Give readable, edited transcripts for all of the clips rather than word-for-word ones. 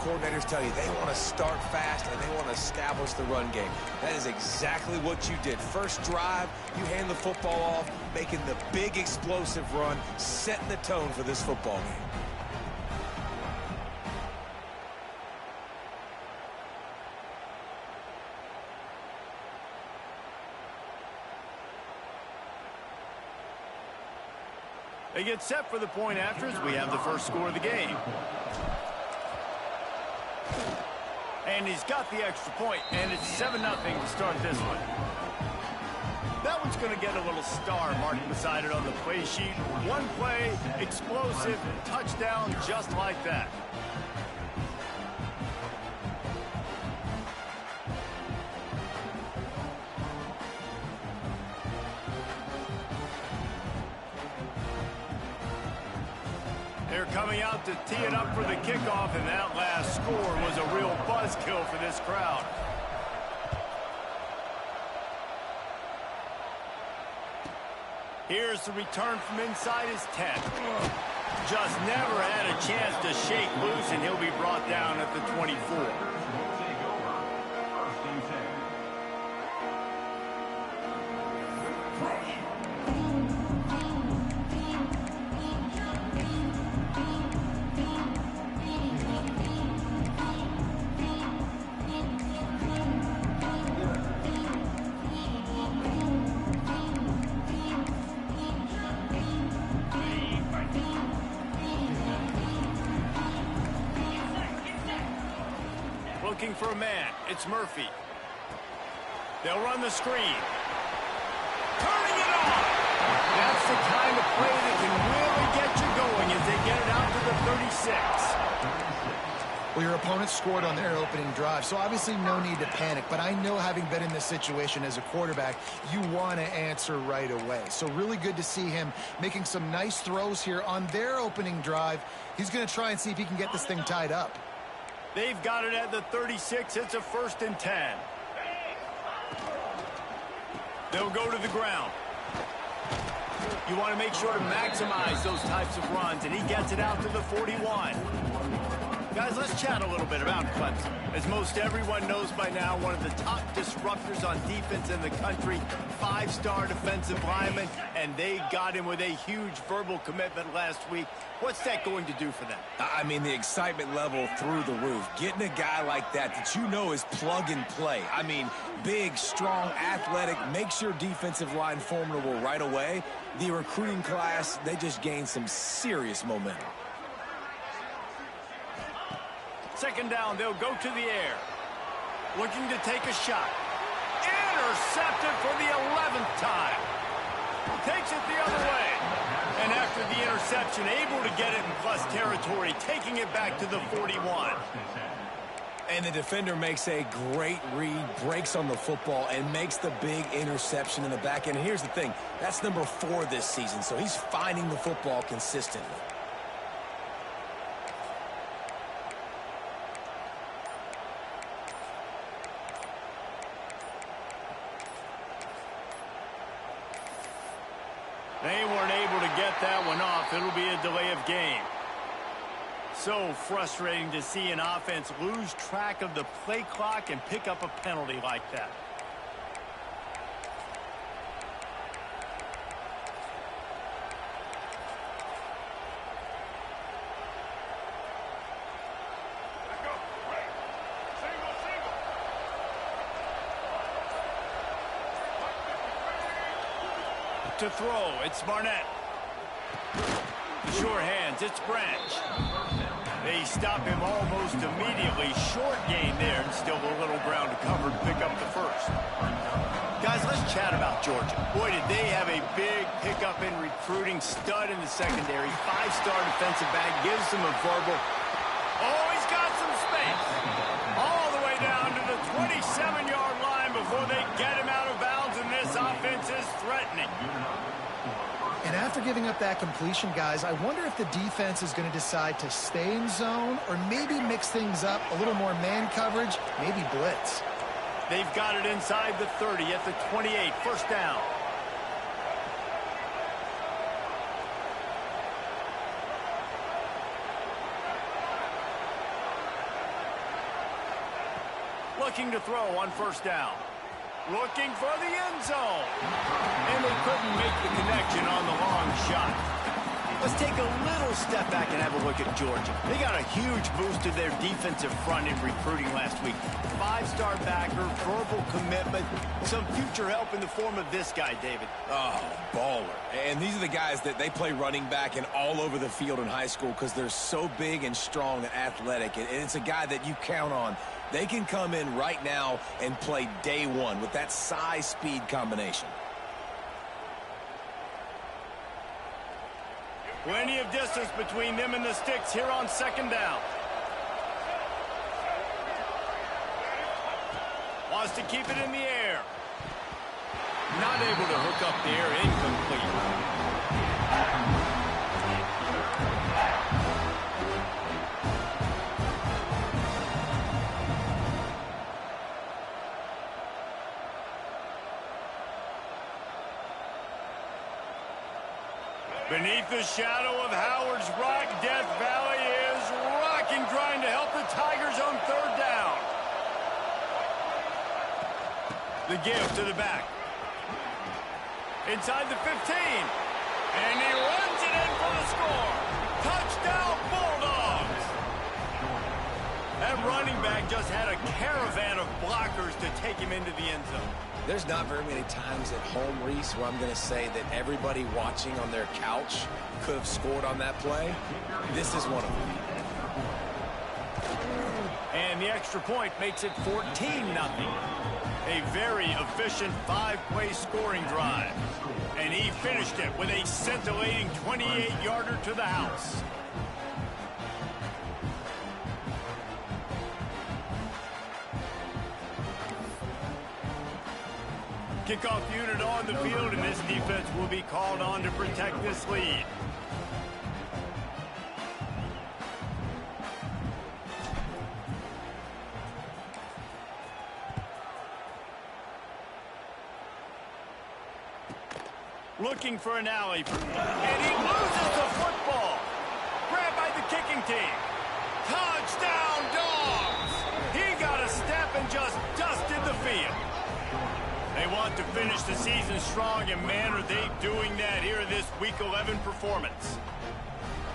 coordinators tell you they want to start fast and they want to establish the run game. That is exactly what you did. First drive, you hand the football off, making the big explosive run, setting the tone for this football game. They get set for the point after as we have the first score of the game. And he's got the extra point, and it's 7-0 to start this one. That one's going to get a little star marked beside it on the play sheet. One play, explosive, touchdown, just like that. They're coming out to tee it up for the kickoff, and that last score was a real buzzkill for this crowd. Here's the return from inside his 10. Just never had a chance to shake loose, and he'll be brought down at the 24. Looking for a man. It's Murphy. They'll run the screen. Turning it on! That's the kind of play that can really get you going as they get it out to the 36. Well, your opponent scored on their opening drive, so obviously no need to panic. But I know, having been in this situation as a quarterback, you want to answer right away. So really good to see him making some nice throws here on their opening drive. He's going to try and see if he can get this thing tied up. They've got it at the 36. It's a 1st and 10. They'll go to the ground. You want to make sure to maximize those types of runs, and he gets it out to the 41. Guys, let's chat a little bit about Clemson. As most everyone knows by now, one of the top disruptors on defense in the country, 5-star defensive lineman, and they got him with a huge verbal commitment last week. What's that going to do for them? I mean, the excitement level through the roof. Getting a guy like that you know is plug and play. I mean, big, strong, athletic, makes your defensive line formidable right away. The recruiting class, they just gained some serious momentum. Second down, they'll go to the air. Looking to take a shot. Intercepted for the 11th time. Takes it the other way. And after the interception, able to get it in plus territory, taking it back to the 41. And the defender makes a great read, breaks on the football, and makes the big interception in the back end. And here's the thing, that's number 4 this season, so he's finding the football consistently. They weren't able to get that one off. It'll be a delay of game. So frustrating to see an offense lose track of the play clock and pick up a penalty like that. To throw, it's Barnett. Sure hands, it's Branch. They stop him almost immediately. Short gain there, and still a little ground to cover to pick up the first. Guys, let's chat about Georgia. Boy, did they have a big pickup in recruiting. Stud in the secondary. 5-star defensive back, gives them a verbal. Oh, he's got some space. All the way down to the 27-yard line before they get him out of bounds, and this offense is threatening. And after giving up that completion, guys, I wonder if the defense is going to decide to stay in zone or maybe mix things up, a little more man coverage, maybe blitz. They've got it inside the 30 at the 28, 1st down. Looking to throw on first down. Looking for the end zone. And they couldn't make the connection on the long shot. Let's take a little step back and have a look at Georgia. They got a huge boost to their defensive front in recruiting last week. 5-star backer, verbal commitment, some future help in the form of this guy, David. Oh, baller. And these are the guys that they play running back and all over the field in high school because they're so big and strong and athletic. And it's a guy that you count on. They can come in right now and play day one with that size-speed combination. Plenty of distance between them and the sticks here on second down. Wants to keep it in the air. Not able to hook up there, incomplete. Beneath the shadow of Howard's Rock, Death Valley is rocking, trying to help the Tigers on third down. The give to the back. Inside the 15. And he runs it in for the score. Touchdown, Bulldogs. That running back just had a caravan of blockers to take him into the end zone. There's not very many times at home, Reese, where I'm going to say that everybody watching on their couch could have scored on that play. This is one of them. And the extra point makes it 14-0. A very efficient 5-play scoring drive. And he finished it with a scintillating 28-yarder to the house. Kickoff unit on the field, and this defense will be called on to protect this lead. Looking for an alley, and he loses the football. Grabbed by the kicking team. Touchdown, Dogs! He got a step and just dusted the field. They want to finish the season strong, and man, are they doing that here in this Week 11 performance.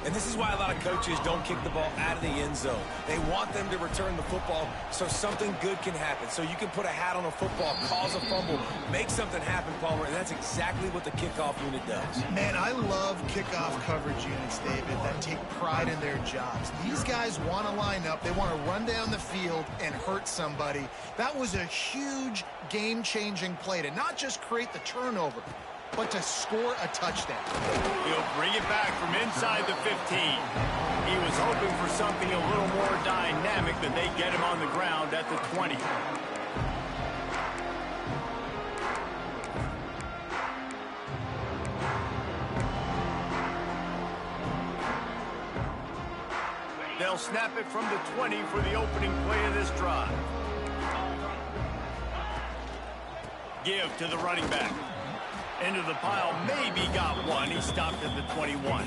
And this is why a lot of coaches don't kick the ball out of the end zone. They want them to return the football so something good can happen. So you can put a hat on a football, cause a fumble, make something happen, Palmer, and that's exactly what the kickoff unit does. Man, I love kickoff coverage units, David, that take pride in their jobs. These guys want to line up. They want to run down the field and hurt somebody. That was a huge game-changing play to not just create the turnover, but to score a touchdown. He'll bring it back from inside the 15. He was hoping for something a little more dynamic, but they get him on the ground at the 20. They'll snap it from the 20 for the opening play of this drive. Give to the running back. Into the pile, maybe got one. He stopped at the 21.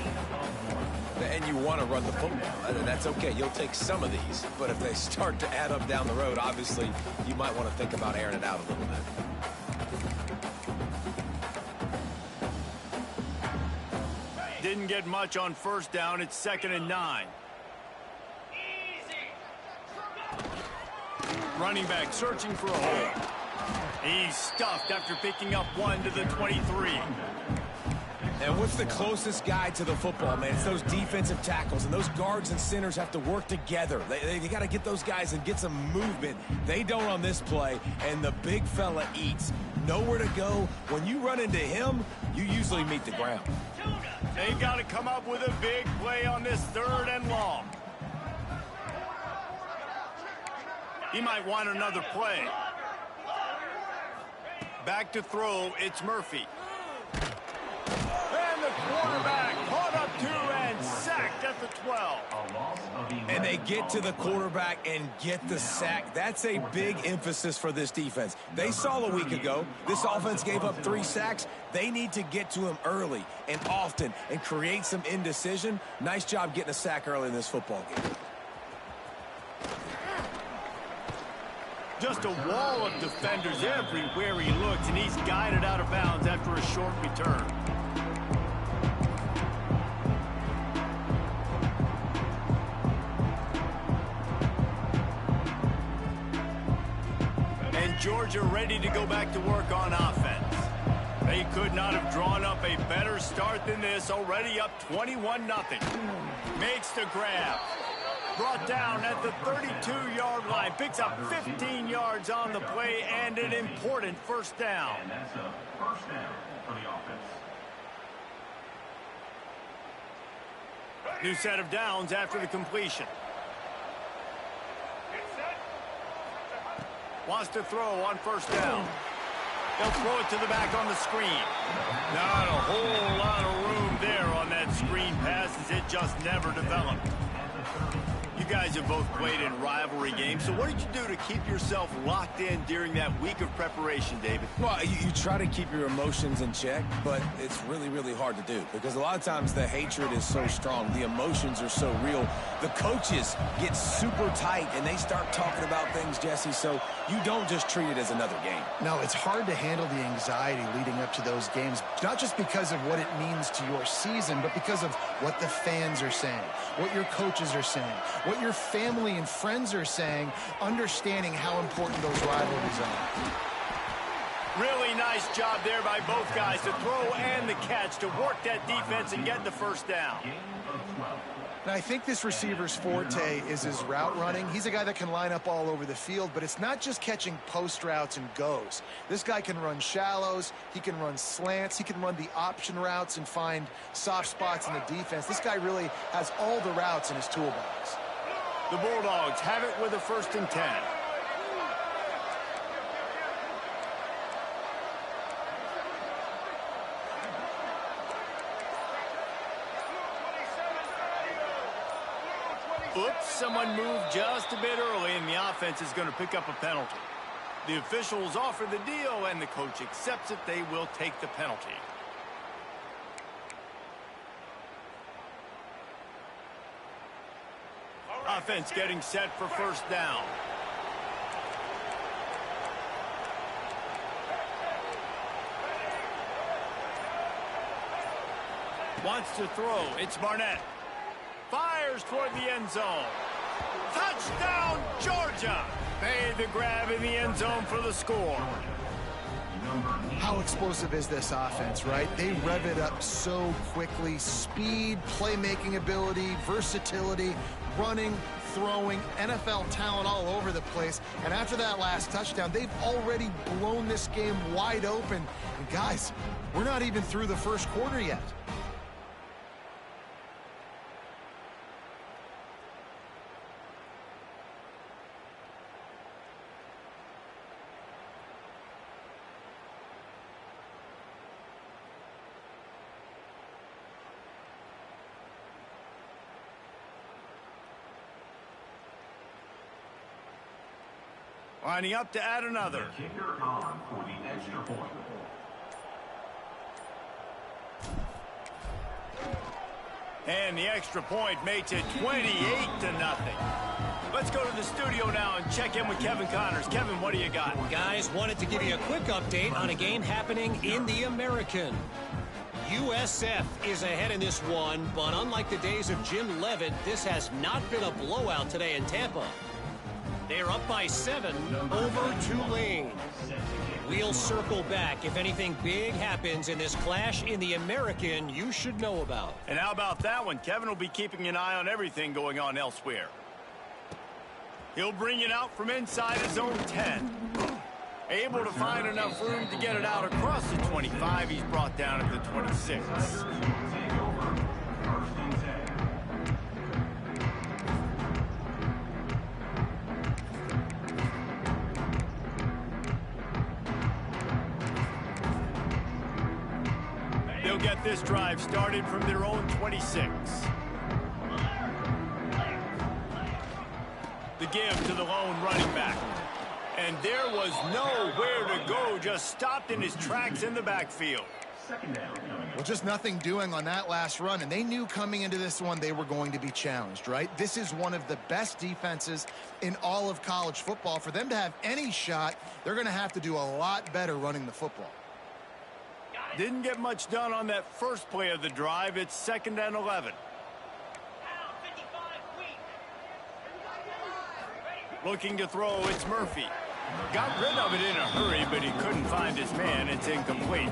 And you want to run the football. That's okay. You'll take some of these. But if they start to add up down the road, obviously, you might want to think about airing it out a little bit. Didn't get much on first down. It's 2nd and 9. Running back searching for a hole. He's stuffed after picking up one to the 23. And what's the closest guy to the football, man? It's those defensive tackles, and those guards and centers have to work together. They got to get those guys and get some movement. They don't on this play, and the big fella eats. Nowhere to go. When you run into him, you usually meet the ground. They've got to come up with a big play on this 3rd and long. He might want another play. Back to throw, it's Murphy. And the quarterback caught up to and sacked at the 12. And they get to the quarterback and get the sack. That's a big emphasis for this defense. They saw a week ago, this offense gave up 3 sacks. They need to get to him early and often and create some indecision. Nice job getting a sack early in this football game. Just a wall of defenders everywhere he looks, and he's guided out of bounds after a short return. And Georgia ready to go back to work on offense. They could not have drawn up a better start than this, already up 21-0. Makes the grab. Brought down at the 32-yard line. Picks up 15 yards on the play and an important first down. And that's a first down for the offense. New set of downs after the completion. Wants to throw on first down. They'll throw it to the back on the screen. Not a whole lot of room there on that screen pass as it just never developed. You guys have both played in rivalry games, so what did you do to keep yourself locked in during that week of preparation, David? Well, you try to keep your emotions in check, but it's really, really hard to do because a lot of times the hatred is so strong. The emotions are so real. The coaches get super tight, and they start talking about things, Jesse, so you don't just treat it as another game. No, it's hard to handle the anxiety leading up to those games, not just because of what it means to your season, but because of what the fans are saying, what your coaches are saying, what your family and friends are saying, understanding how important those rivalries are. Really nice job there by both guys, the throw and the catch to work that defense and get the first down. And I think this receiver's forte is his route running. He's a guy that can line up all over the field, but it's not just catching post routes and goes. This guy can run shallows, he can run slants, he can run the option routes and find soft spots in the defense. This guy really has all the routes in his toolbox. The Bulldogs have it with a 1st and 10. Oops, someone moved just a bit early, and the offense is going to pick up a penalty. The officials offer the deal, and the coach accepts it. They will take the penalty. Offense getting set for first down. Wants to throw. It's Barnett. Fires toward the end zone. Touchdown, Georgia! Made the grab in the end zone for the score. How explosive is this offense, right? They rev it up so quickly. Speed, playmaking ability, versatility, running, throwing, NFL talent all over the place. And after that last touchdown, they've already blown this game wide open. And guys, we're not even through the first quarter yet. Lining up to add another. The kicker on for the extra point. And the extra point makes it 28-0. Let's go to the studio now and check in with Kevin Connors. Kevin, what do you got? Guys, wanted to give you a quick update on a game happening in the American. USF is ahead in this one, but unlike the days of Jim Leavitt, this has not been a blowout today in Tampa. They're up by 7 over Tulane. We'll circle back if anything big happens in this clash in the American you should know about. And how about that one? Kevin will be keeping an eye on everything going on elsewhere. He'll bring it out from inside his own 10. Able to find enough room to get it out across the 25. He's brought down at the 26. They'll get this drive started from their own 26. The give to the lone running back. And there was nowhere to go, just stopped in his tracks in the backfield. Second down coming Well, just nothing doing on that last run, and they knew coming into this one they were going to be challenged, right? This is one of the best defenses in all of college football. For them to have any shot, they're going to have to do a lot better running the football. Didn't get much done on that first play of the drive. It's 2nd and 11. Looking to throw, it's Murphy. Got rid of it in a hurry, but he couldn't find his man. It's incomplete.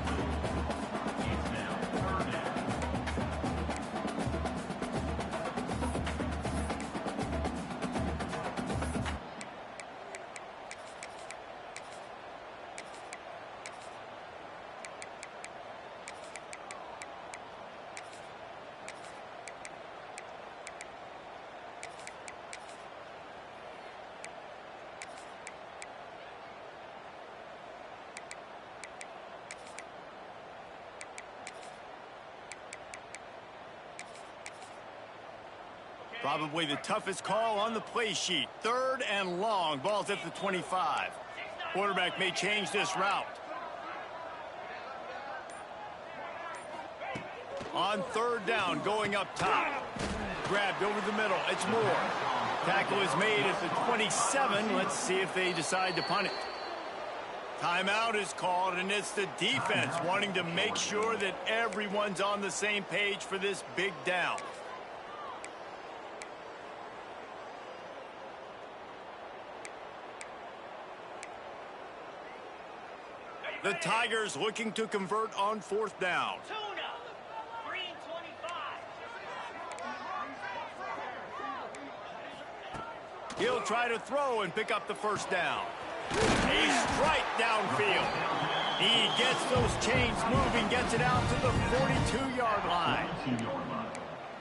Probably the toughest call on the play sheet. 3rd and long. Ball's at the 25. Quarterback may change this route. On 3rd down, going up top. Grabbed over the middle. It's Moore. Tackle is made at the 27. Let's see if they decide to punt it. Timeout is called, and it's the defense wanting to make sure that everyone's on the same page for this big down. The Tigers looking to convert on 4th down. He'll try to throw and pick up the 1st down. A strike downfield. He gets those chains moving, gets it out to the 42-yard line.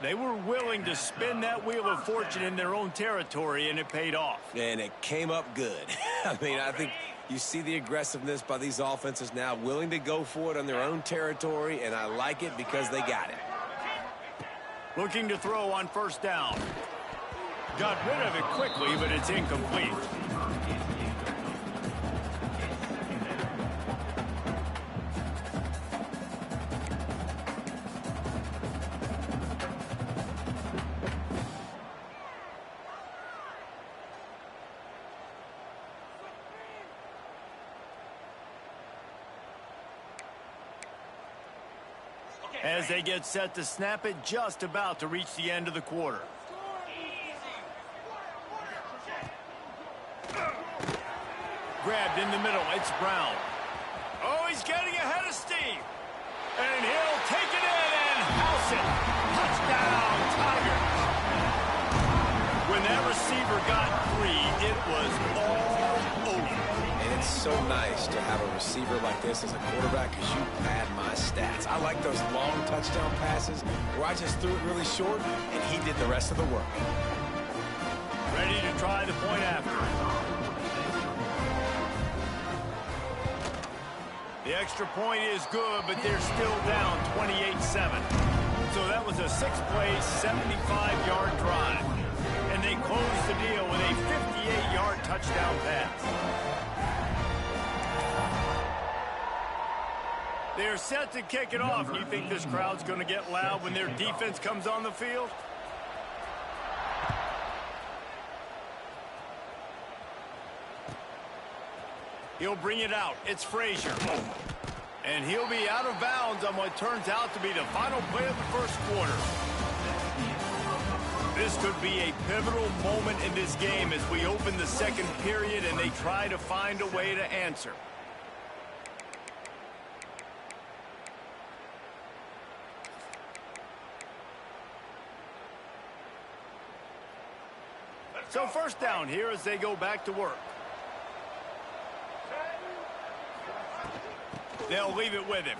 They were willing to spin that wheel of fortune in their own territory, and it paid off. And it came up good. I mean, I think you see the aggressiveness by these offenses now, willing to go for it on their own territory, and I like it because they got it. Looking to throw on 1st down. Got rid of it quickly, but it's incomplete. As they get set to snap it, just about to reach the end of the quarter. Grabbed in the middle, it's Brown. Oh, he's getting ahead of Steve. And he'll take it in and house it. Touchdown, Tigers. When that receiver got 3, it was all over. And it's so nice to have a receiver like this as a quarterback because you pad my stats. I like those long touchdown passes where I just threw it really short and he did the rest of the work. Ready to try the point after. The extra point is good, but they're still down 28-7. So that was a 6-play, 75-yard drive. And they closed the deal with a 58-yard touchdown pass. They're set to kick it off. Do you think this crowd's going to get loud when their defense comes on the field? He'll bring it out. It's Frazier. And he'll be out of bounds on what turns out to be the final play of the 1st quarter. This could be a pivotal moment in this game as we open the 2nd period and they try to find a way to answer. So 1st down here as they go back to work. They'll leave it with him.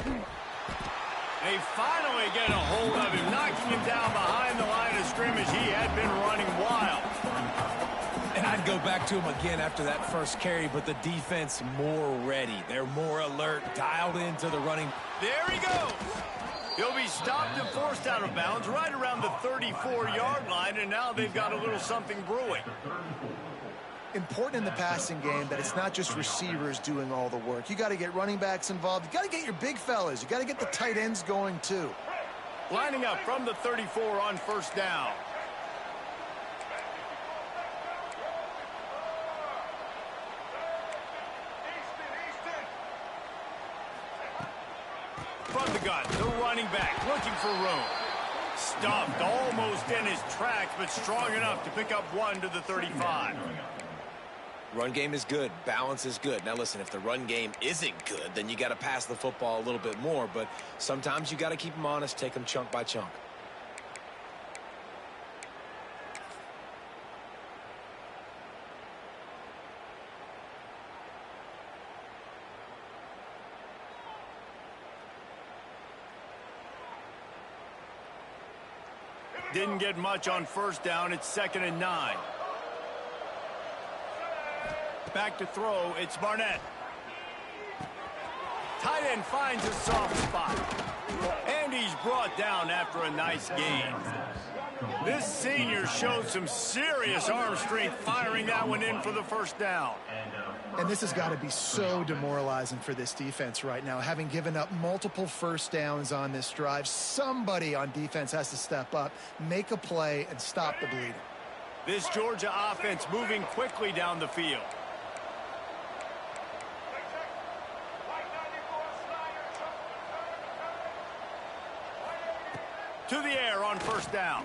They finally get a hold of him, knocking him down behind the line of scrimmage. He had been running wild. And I'd go back to him again after that first carry, but the defense more ready. They're more alert, dialed into the running. There he goes. He'll be stopped and forced out of bounds right around the 34-yard line, and now they've got a little something brewing. important in the passing game that it's not just receivers doing all the work. You got to get running backs involved. You got to get your big fellas. You got to get the tight ends going too. Lining up from the 34 on first down. From the gun, the running back looking for room. Stuffed almost in his tracks, but strong enough to pick up one to the 35. Run game is good. Balance is good. Now, listen, if the run game isn't good, then you got to pass the football a little bit more. But sometimes you got to keep them honest, take them chunk by chunk. Didn't get much on first down. It's 2nd and 9. Back to throw. It's Barnett. Tight end finds a soft spot. And he's brought down after a nice gain. This senior showed some serious arm strength firing that one in for the first down. And this has got to be so demoralizing for this defense right now. Having given up multiple first downs on this drive, somebody on defense has to step up, make a play, and stop the bleeding. This Georgia offense moving quickly down the field. To the air on first down.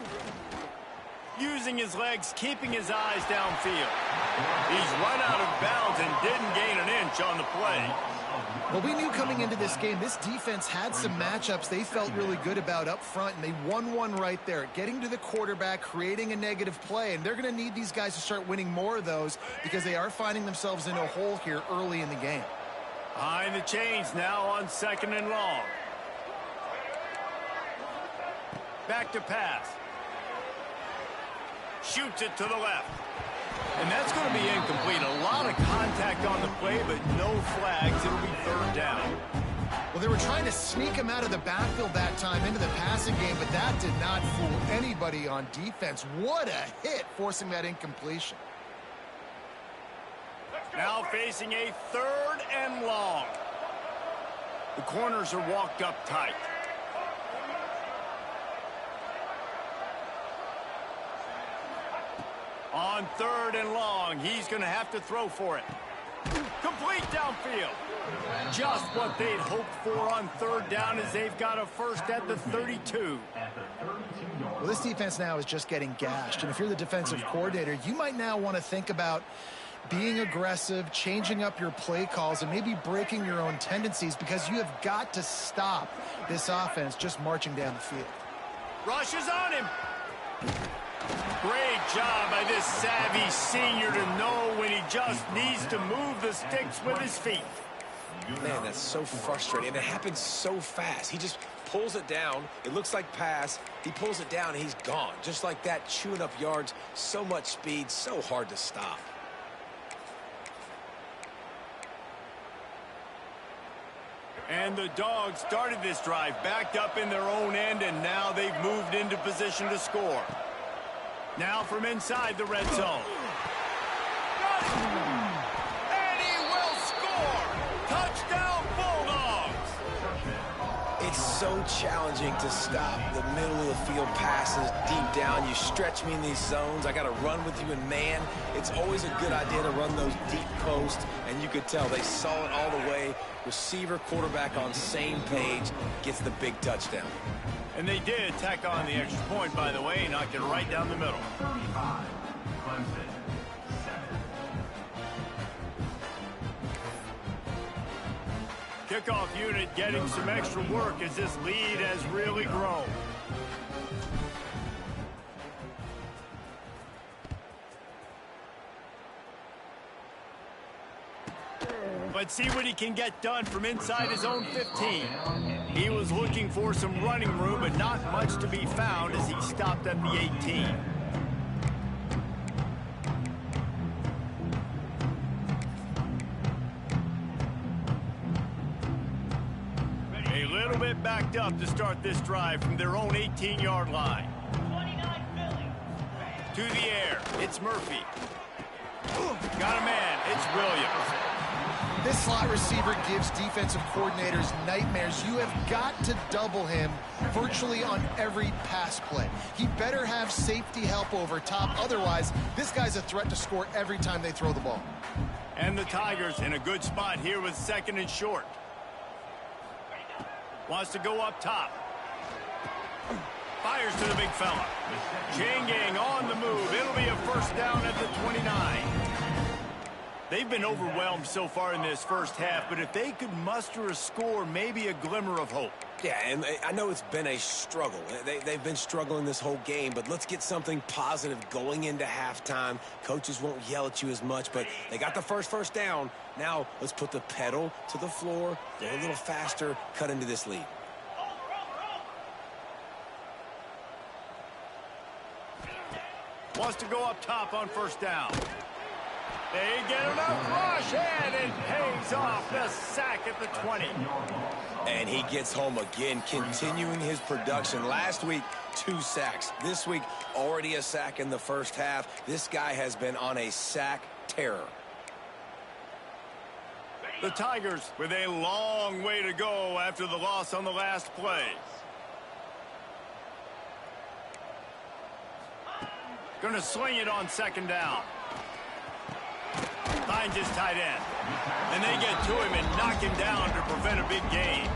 Using his legs, keeping his eyes downfield. He's run out of bounds and didn't gain an inch on the play. Well, we knew coming into this game, this defense had some matchups they felt really good about up front, and they won one right there, getting to the quarterback, creating a negative play, and they're going to need these guys to start winning more of those because they are finding themselves in a hole here early in the game. Behind the chains now on 2nd and long. Back to pass. Shoots it to the left. And that's going to be incomplete. A lot of contact on the play, but no flags. It'll be 3rd down. Well, they were trying to sneak him out of the backfield that time into the passing game, but that did not fool anybody on defense. What a hit, forcing that incompletion. Now facing a 3rd and long. The corners are walked up tight. On 3rd and long, he's going to have to throw for it. Complete downfield. Just what they'd hoped for on 3rd down as they've got a first at the 32. Well, this defense now is just getting gashed, and if you're the defensive coordinator, you might now want to think about being aggressive, changing up your play calls, and maybe breaking your own tendencies because you have got to stop this offense just marching down the field. Rush is on him. Great job by this savvy senior to know when he just needs to move the sticks with his feet. Man, that's so frustrating. And it happens so fast. He just pulls it down. It looks like pass. He pulls it down, and he's gone. Just like that, chewing up yards. So much speed, so hard to stop. And the Dogs started this drive backed up in their own end, and now they've moved into position to score. Now from inside the red zone. And he will score! Touchdown, Bulldogs! It's so challenging to stop the middle of the field passes deep down. You stretch me in these zones. I got to run with you in man. It's always a good idea to run those deep posts, and you could tell they saw it all the way. Receiver, quarterback on same page, gets the big touchdown. And they did tack on the extra point, by the way, knocked it right down the middle. 35, Clemson, 7. Kickoff unit getting some extra work as this lead has really grown. Let's see what he can get done from inside his own 15. He was looking for some running room, but not much to be found as he stopped at the 18. A little bit backed up to start this drive from their own 18-yard line. To the air, it's Murphy. Got Williams. This slot receiver gives defensive coordinators nightmares. You have got to double him virtually on every pass play. He better have safety help over top. Otherwise, this guy's a threat to score every time they throw the ball. And the Tigers in a good spot here with 2nd and short. Wants to go up top. Fires to the big fella. Chain gang on the move. It'll be a first down at the 29. They've been overwhelmed so far in this first half, but if they could muster a score, maybe a glimmer of hope. Yeah, and I know it's been a struggle. They've been struggling this whole game, but let's get something positive going into halftime. Coaches won't yell at you as much, but they got the first down. Now let's put the pedal to the floor, go a little faster, cut into this lead. Wants to go up top on first down. They get enough rush, and it pays off. The sack at the 20. And he gets home again, continuing his production. Last week, 2 sacks. This week, already a sack in the first half. This guy has been on a sack terror. The Tigers with a long way to go after the loss on the last play. Going to sling it on 2nd down. Finds his tight end. And they get to him and knock him down to prevent a big gain.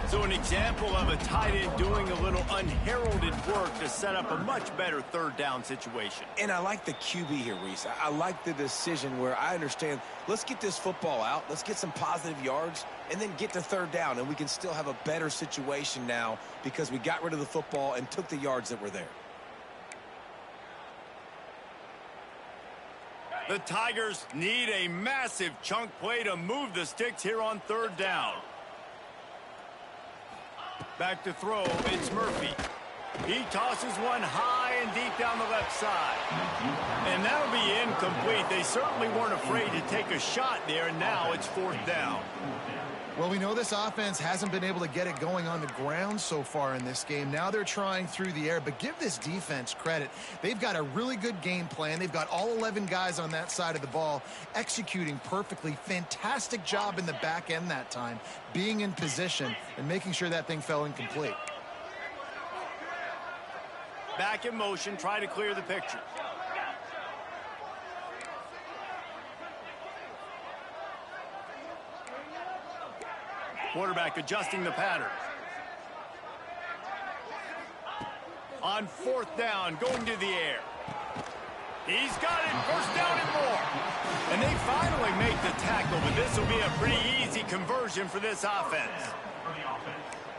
So an example of a tight end doing a little unheralded work to set up a much better 3rd down situation. And I like the QB here, Reese. I like the decision where I understand, let's get this football out, let's get some positive yards, and then get to 3rd down, and we can still have a better situation now because we got rid of the football and took the yards that were there. The Tigers need a massive chunk play to move the sticks here on 3rd down. Back to throw, it's Murphy. He tosses one high and deep down the left side. And that'll be incomplete. They certainly weren't afraid to take a shot there, and now it's 4th down. Well, we know this offense hasn't been able to get it going on the ground so far in this game. Now they're trying through the air, but give this defense credit. They've got a really good game plan. They've got all 11 guys on that side of the ball executing perfectly. Fantastic job in the back end that time, being in position and making sure that thing fell incomplete. Back in motion, try to clear the picture. Quarterback adjusting the pattern. On 4th down, going to the air. He's got it, 1st down and more. And they finally make the tackle, but this will be a pretty easy conversion for this offense.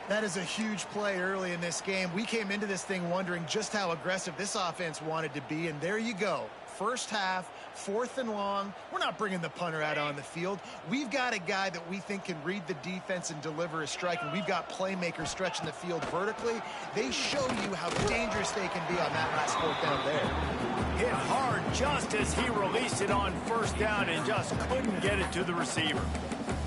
That is a huge play early in this game. We came into this thing wondering just how aggressive this offense wanted to be, and there you go. First half, 4th and long. We're not bringing the punter out on the field. We've got a guy that we think can read the defense and deliver a strike, and we've got playmakers stretching the field vertically. They show you how dangerous they can be on that last 4th down there. Hit hard just as he released it on 1st down and just couldn't get it to the receiver.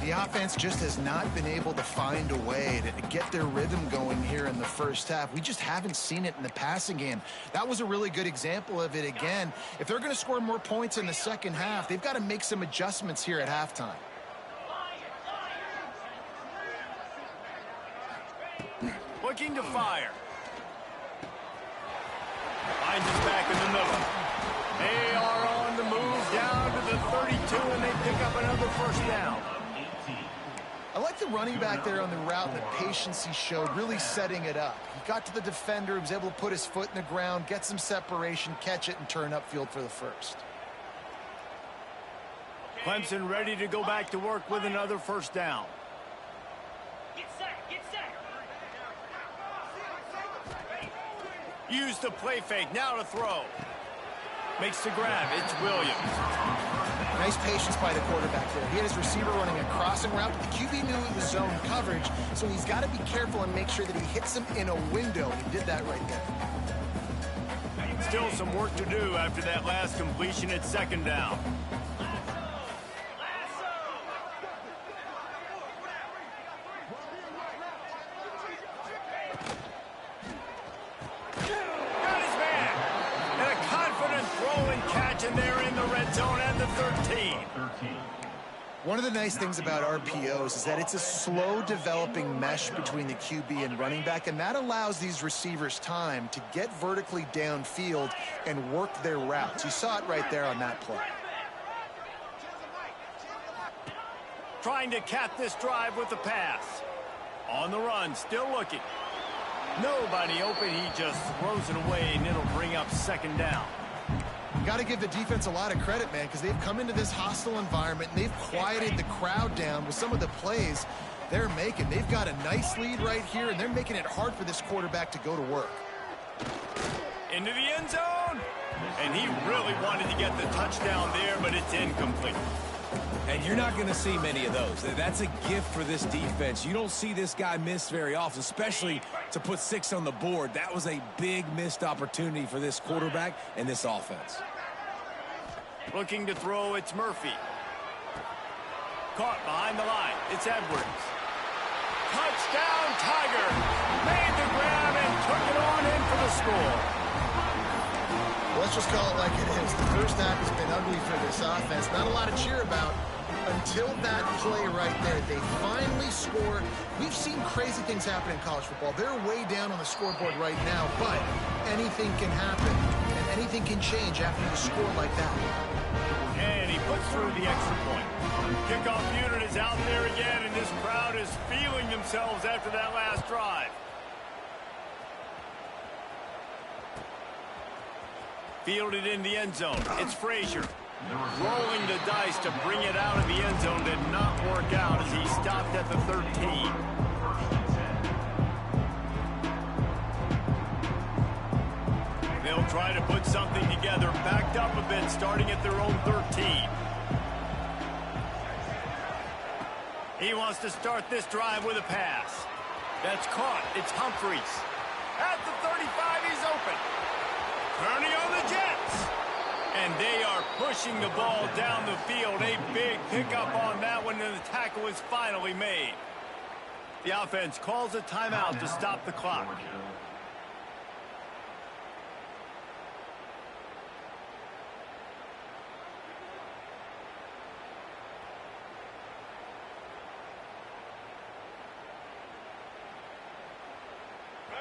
The offense just has not been able to find a way to get their rhythm going here in the first half. We just haven't seen it in the passing game. That was a really good example of it again. If they're going to score more points in the second half, they've got to make some adjustments here at halftime. Looking to fire. Finds us back in the middle. They are on the move down to the 32, and they pick up another 1st down. I like the running back there on the route and the patience he showed, really setting it up. He got to the defender, he was able to put his foot in the ground, get some separation, catch it, and turn upfield for the 1st. Clemson ready to go back to work with another 1st down. Get set, get set. Use the play fake, now to throw. Makes the grab, it's Williams. Nice patience by the quarterback there. He had his receiver running a crossing route, but the QB knew it was zone coverage, so he's got to be careful and make sure that he hits him in a window. He did that right there. Still some work to do after that last completion at 2nd down. Got his man. And a confident throw and catch, and they're in the red zone at the 13. One of the nice things about RPOs is that it's a slow developing mesh between the QB and running back, and that allows these receivers time to get vertically downfield and work their routes. You saw it right there on that play. Trying to cap this drive with the pass. On the run, still looking. Nobody open, he just throws it away, and it'll bring up second down. Got to give the defense a lot of credit, man, because they've come into this hostile environment, and they've quieted the crowd down with some of the plays they're making. They've got a nice lead right here, and they're making it hard for this quarterback to go to work. Into the end zone. And he really wanted to get the touchdown there, but it's incomplete. And you're not going to see many of those. That's a gift for this defense. You don't see this guy miss very often, especially to put 6 on the board. That was a big missed opportunity for this quarterback and this offense. Looking to throw, it's Murphy. Caught behind the line. It's Edwards. Touchdown, Tiger. Made the grab and took it on in for the score. Let's just call it like it is. The first half has been ugly for this offense. Not a lot to cheer about until that play right there. They finally score. We've seen crazy things happen in college football. They're way down on the scoreboard right now, but anything can happen, and anything can change after you score like that. And he puts through the extra point. Kickoff unit is out there again, and this crowd is feeling themselves after that last drive. Fielded in the end zone. It's Frazier. Rolling the dice to bring it out of the end zone did not work out as he stopped at the 13. They'll try to put something together, backed up a bit, starting at their own 13. He wants to start this drive with a pass. That's caught. It's Humphries. At the 35, he's open. Turning on the Jets. And they are pushing the ball down the field. A big pickup on that one, and the tackle is finally made. The offense calls a timeout to stop the clock.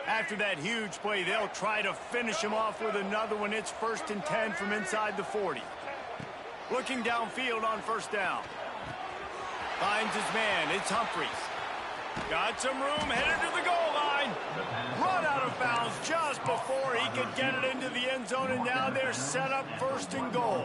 After that huge play, they'll try to finish him off with another one. It's 1st and 10 from inside the 40. Looking downfield on first down. Finds his man. It's Humphries. Got some room, headed to the goal line. Run out of bounds just before he could get it into the end zone, and now they're set up 1st and goal.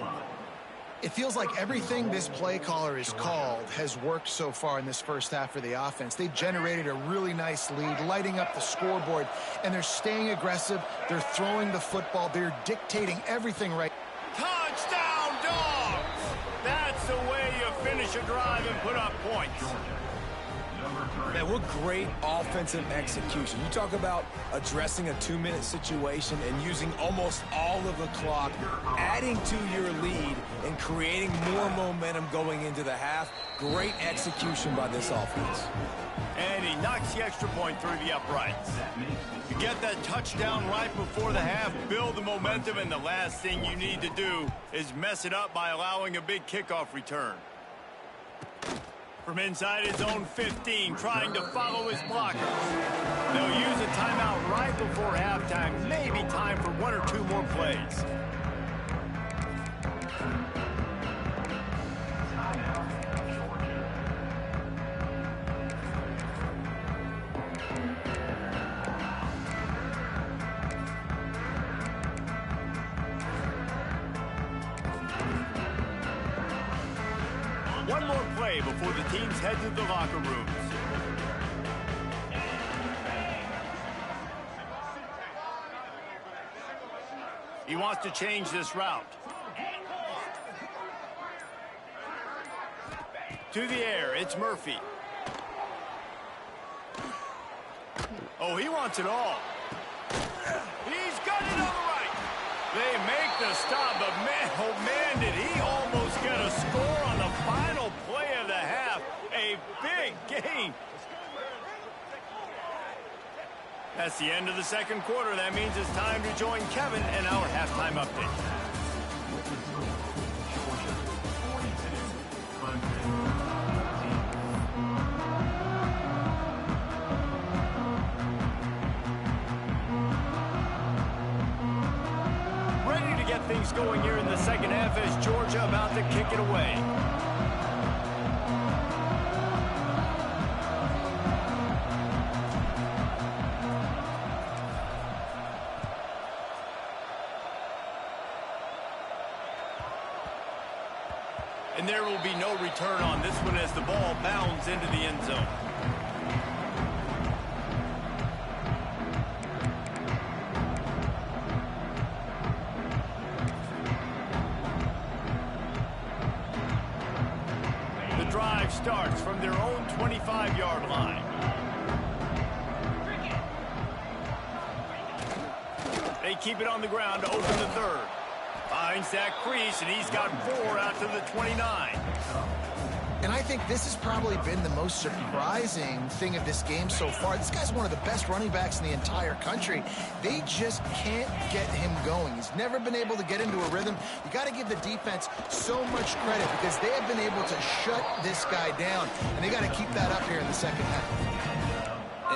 It feels like everything this play caller has called has worked so far in this first half for the offense. They've generated a really nice lead, lighting up the scoreboard, and they're staying aggressive. They're throwing the football. They're dictating everything right. Touchdown, Dogs! That's the way you finish a drive and put up points. Man, what great offensive execution. You talk about addressing a 2-minute situation and using almost all of the clock, adding to your lead and creating more momentum going into the half. Great execution by this offense. And he knocks the extra point through the uprights. You get that touchdown right before the half, build the momentum, and the last thing you need to do is mess it up by allowing a big kickoff return. From inside his own 15, trying to follow his blockers. They'll use a timeout right before halftime. Maybe time for 1 or 2 more plays. One more play before the teams head to the locker rooms. He wants to change this route. To the air, it's Murphy. Oh, he wants it all. He's got it on the right. They make the stop, but man, oh man, did he almost get a score on the final play of the half. A big gain. That's the end of the second quarter. That means it's time to join Kevin and our halftime update. things going here in the second half as Georgia about to kick it away. And there will be no return on this one as the ball bounds into the end zone. The drive starts from their own 25-yard line. They keep it on the ground to open the third. Finds that crease, and he's got 4 out to the 29. And I think this has probably been the most surprising thing of this game so far. This guy's one of the best running backs in the entire country. They just can't get him going. He's never been able to get into a rhythm. You got to give the defense so much credit because they have been able to shut this guy down, and they got to keep that up here in the second half.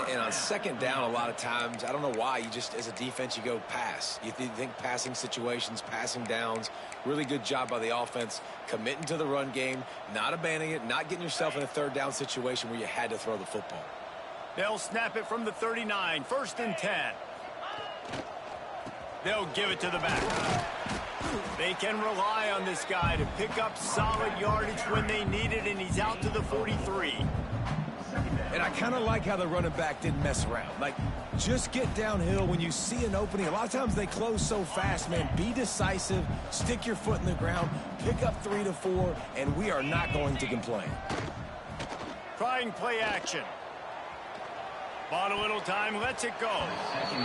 And on second down, a lot of times, I don't know why, you just, as a defense, you go pass. You think passing situations, passing downs. Really good job by the offense, committing to the run game, not abandoning it, not getting yourself in a third down situation where you had to throw the football. They'll snap it from the 39, 1st and 10. They'll give it to the back. They can rely on this guy to pick up solid yardage when they need it, and he's out to the 43. And I kind of like how the running back didn't mess around. Like, just get downhill when you see an opening. A lot of times they close so fast, man. Be decisive, stick your foot in the ground, pick up 3 to 4, and we are not going to complain. Trying play action. Bought a little time, lets it go.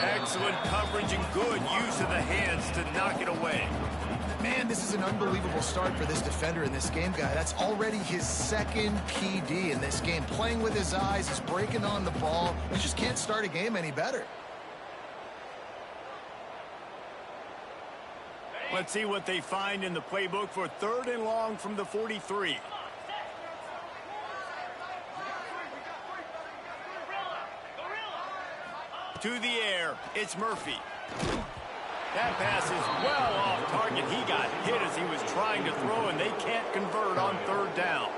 Excellent coverage and good use of the hands to knock it away. Man, this is an unbelievable start for this defender in this game, guy. That's already his second PD in this game. Playing with his eyes, he's breaking on the ball. He just can't start a game any better. Let's see what they find in the playbook for 3rd and long from the 43. To the air, it's Murphy. That pass is well off target. He got hit as he was trying to throw, and they can't convert on 3rd down.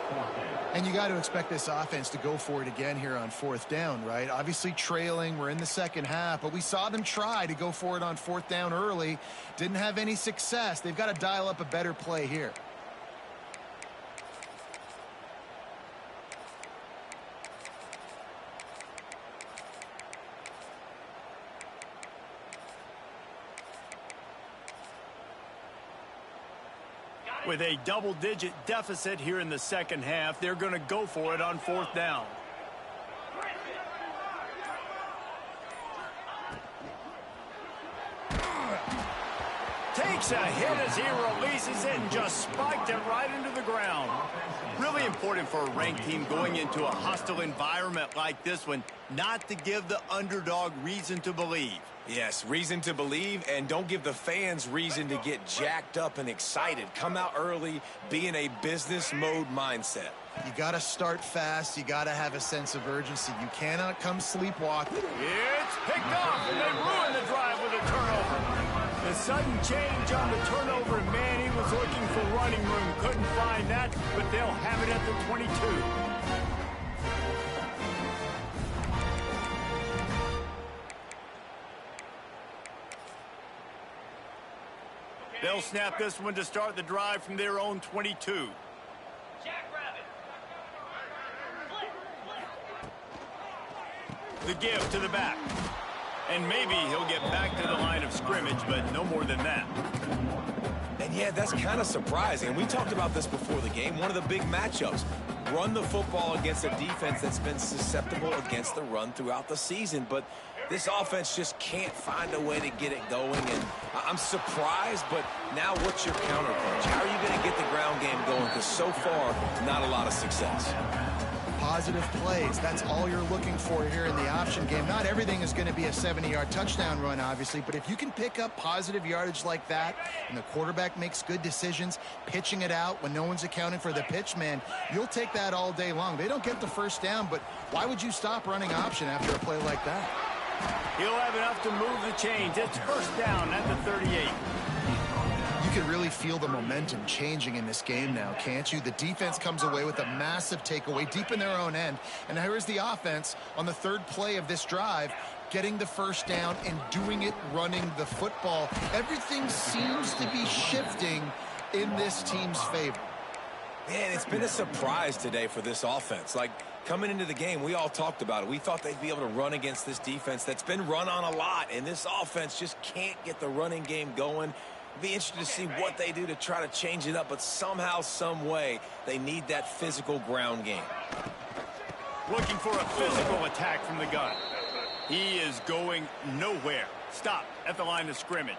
And you got to expect this offense to go for it again here on 4th down, right? Obviously trailing, we're in the second half, but we saw them try to go for it on 4th down early. Didn't have any success. They've got to dial up a better play here. With a double-digit deficit here in the second half, they're going to go for it on 4th down. Takes a hit as he releases it and just spiked it right into the ground. Really important for a ranked team going into a hostile environment like this one, not to give the underdog reason to believe. Yes, reason to believe, and don't give the fans reason to get jacked up and excited. Come out early, be in a business mode mindset. You got to start fast. You got to have a sense of urgency. You cannot come sleepwalking. It's picked off, and they ruin the drive with a turnover. The sudden change on the turnover, man, he was looking for running room. Couldn't find that, but they'll have it at the 22. They'll snap this one to start the drive from their own 22. The give to the back. And maybe he'll get back to the line of scrimmage, but no more than that. And yeah, that's kind of surprising. And we talked about this before the game. One of the big matchups. Run the football against a defense that's been susceptible against the run throughout the season. But this offense just can't find a way to get it going. And I'm surprised, but now what's your counterpunch? How are you going to get the ground game going? Because so far, not a lot of success. Positive plays. That's all you're looking for here in the option game. Not everything is going to be a 70-yard touchdown run, obviously, but if you can pick up positive yardage like that and the quarterback makes good decisions, pitching it out when no one's accounting for the pitch, man, you'll take that all day long. They don't get the first down, but why would you stop running option after a play like that? He'll have enough to move the chains. It's 1st down at the 38. You can really feel the momentum changing in this game now, can't you? The defense comes away with a massive takeaway deep in their own end. And here is the offense on the third play of this drive, getting the first down and doing it running the football. Everything seems to be shifting in this team's favor. Man, it's been a surprise today for this offense. Like, coming into the game, we all talked about it. We thought they'd be able to run against this defense that's been run on a lot, and this offense just can't get the running game going. Be interested to see what they do to try to change it up, but somehow, some way, they need that physical ground game. Looking for a physical attack from the gun. He is going nowhere. Stop at the line of scrimmage.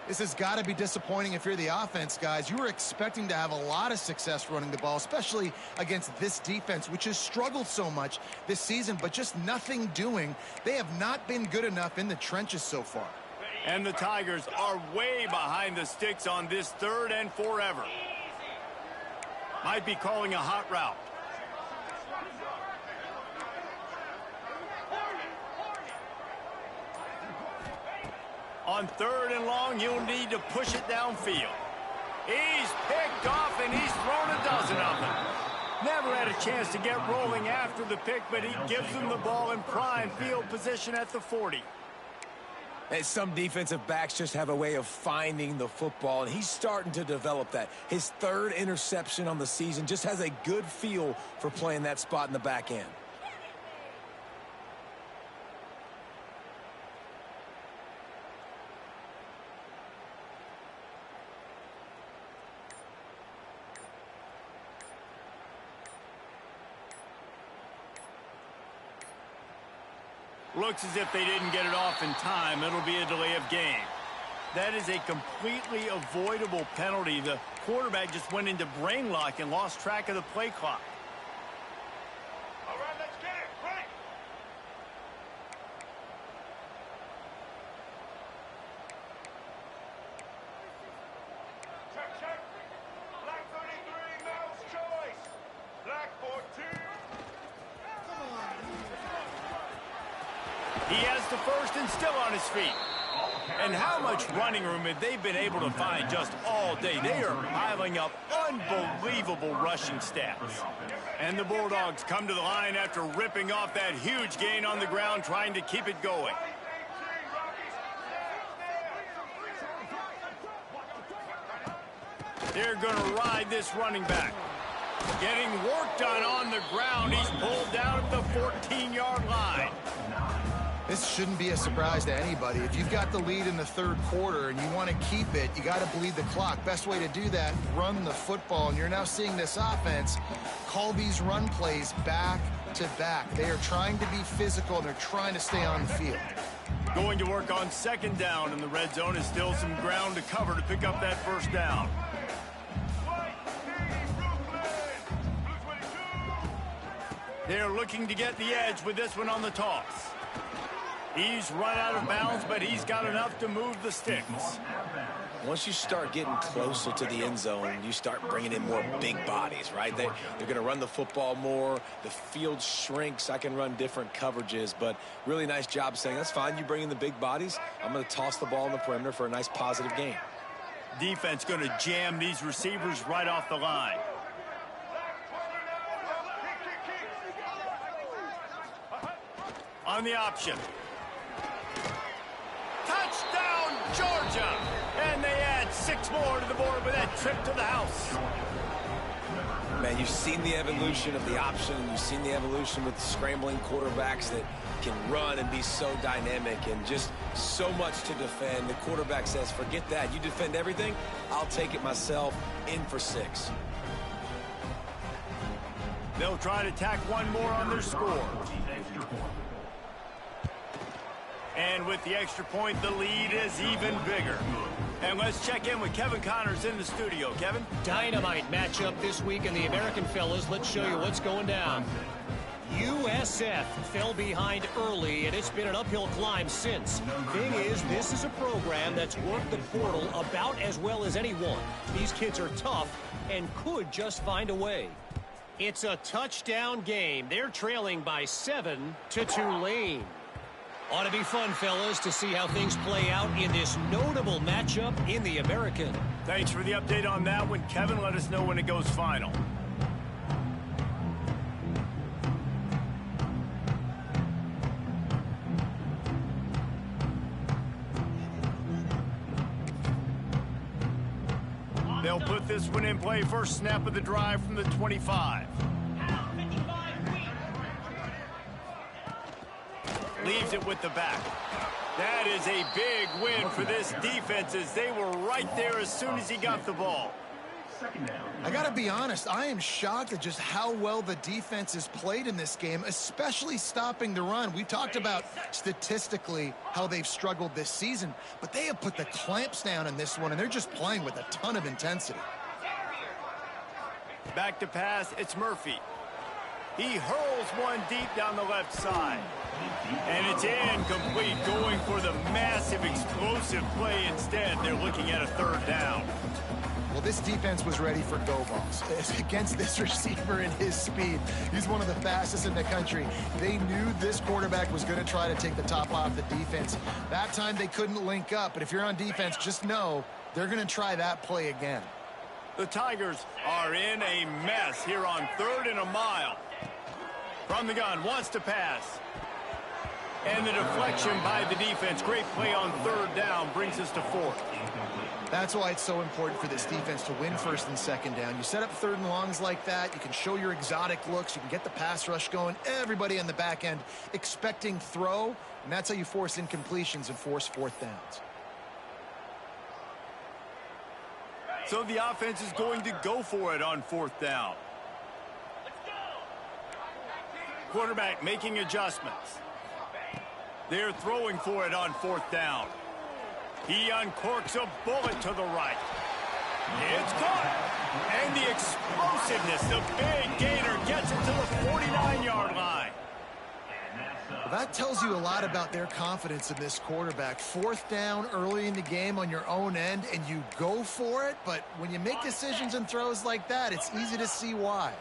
This has got to be disappointing if you're the offense, guys. You were expecting to have a lot of success running the ball, especially against this defense, which has struggled so much this season, but just nothing doing. They have not been good enough in the trenches so far. And the Tigers are way behind the sticks on this 3rd and forever. Might be calling a hot route. On 3rd and long, you'll need to push it downfield. He's picked off, and he's thrown a dozen of them. Never had a chance to get rolling after the pick, but he gives them the ball in prime field position at the 40. And some defensive backs just have a way of finding the football, and he's starting to develop that. His 3rd interception on the season, just has a good feel for playing that spot in the back end. Looks as if they didn't get it off in time. It'll be a delay of game. That is a completely avoidable penalty. The quarterback just went into brain lock and lost track of the play clock. All right, let's get it. Right. Check. Black 33, Mel's choice. Black 14. He has the first and still on his feet. And how much running room have they been able to find just all day? They are piling up unbelievable rushing stats. And the Bulldogs come to the line after ripping off that huge gain on the ground, trying to keep it going. They're going to ride this running back. Getting work done on the ground. He's pulled down at the 14-yard line. This shouldn't be a surprise to anybody. If you've got the lead in the 3rd quarter and you want to keep it, you got to bleed the clock. Best way to do that, run the football. And you're now seeing this offense call these run plays back to back. They are trying to be physical, and they're trying to stay on the field. Going to work on 2nd down, and the red zone is still some ground to cover to pick up that first down. They're looking to get the edge with this one on the toss. He's run out of bounds, but he's got enough to move the sticks. Once you start getting closer to the end zone, you start bringing in more big bodies, right? They're going to run the football more. The field shrinks. I can run different coverages, but really nice job saying, that's fine. You bring in the big bodies. I'm going to toss the ball in the perimeter for a nice positive gain. Defense going to jam these receivers right off the line. On the option. Touchdown, Georgia! And they add 6 more to the board with that trip to the house. Man, you've seen the evolution of the option. You've seen the evolution with scrambling quarterbacks that can run and be so dynamic and just so much to defend. The quarterback says, forget that. You defend everything, I'll take it myself. In for 6. They'll try to tack one more on their score. And with the extra point, the lead is even bigger. And let's check in with Kevin Connors in the studio. Kevin? Dynamite matchup this week in the American, fellas. Let's show you what's going down. USF fell behind early, and it's been an uphill climb since. Thing is, this is a program that's worked the portal about as well as anyone. These kids are tough and could just find a way. It's a touchdown game. They're trailing by 7 to Tulane. Ought to be fun, fellas, to see how things play out in this notable matchup in the American. Thanks for the update on that one, Kevin. Let us know when it goes final. They'll put this one in play. First snap of the drive from the 25. Leaves it with the back. That is a big win for this defense as they were right there as soon as he got the ball. I got to be honest, I am shocked at just how well the defense has played in this game, especially stopping the run. We talked about statistically how they've struggled this season, but they have put the clamps down in this one, and they're just playing with a ton of intensity. Back to pass, it's Murphy. He hurls one deep down the left side. And it's incomplete, going for the massive explosive play instead. They're looking at a third down. Well, this defense was ready for go balls. Against this receiver and his speed, he's one of the fastest in the country. They knew this quarterback was going to try to take the top off the defense. That time they couldn't link up, but if you're on defense, just know they're going to try that play again. The Tigers are in a mess here on 3rd and a mile. From the gun, wants to pass. And the deflection by the defense. Great play on 3rd down brings us to 4th. That's why it's so important for this defense to win 1st and 2nd down. You set up 3rd and longs like that. You can show your exotic looks. You can get the pass rush going. Everybody on the back end expecting throw. And that's how you force incompletions and force 4th downs. So the offense is going to go for it on 4th down. Quarterback making adjustments. They're throwing for it on 4th down. He uncorks a bullet to the right. It's caught. And the explosiveness, the big gainer gets it to the 49-yard line. Well, that tells you a lot about their confidence in this quarterback. 4th down early in the game on your own end, and you go for it. But when you make decisions and throws like that, it's easy to see why.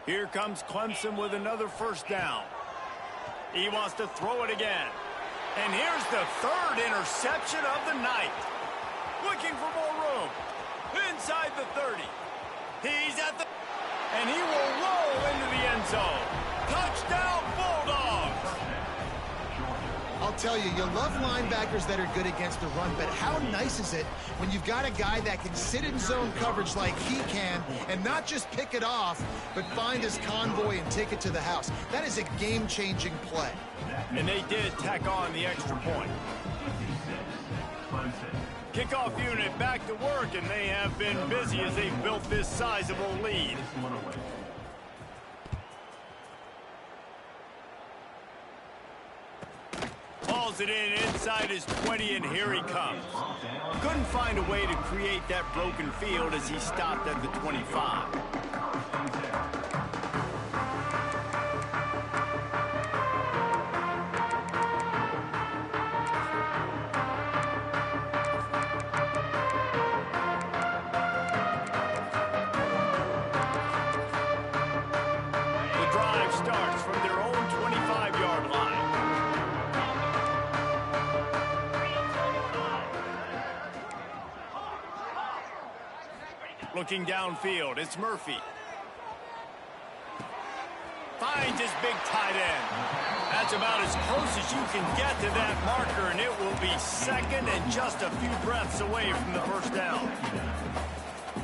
Here comes Clemson with another 1st down. He wants to throw it again. And here's the 3rd interception of the night. Looking for more room. Inside the 30. He's at the... And he will roll into the end zone. Touchdown, Bulldogs! I'll tell you, you love linebackers that are good against the run, but how nice is it when you've got a guy that can sit in zone coverage like he can and not just pick it off, but find his convoy and take it to the house. That is a game-changing play. And they did tack on the extra point. Kickoff unit back to work, and they have been busy as they've built this sizable lead. Hauls it in inside his 20, and here he comes. Couldn't find a way to create that broken field as he stopped at the 25. Starts from their own 25-yard line. Looking downfield, it's Murphy. Finds his big tight end. That's about as close as you can get to that marker, and it will be 2nd and just a few breaths away from the 1st down.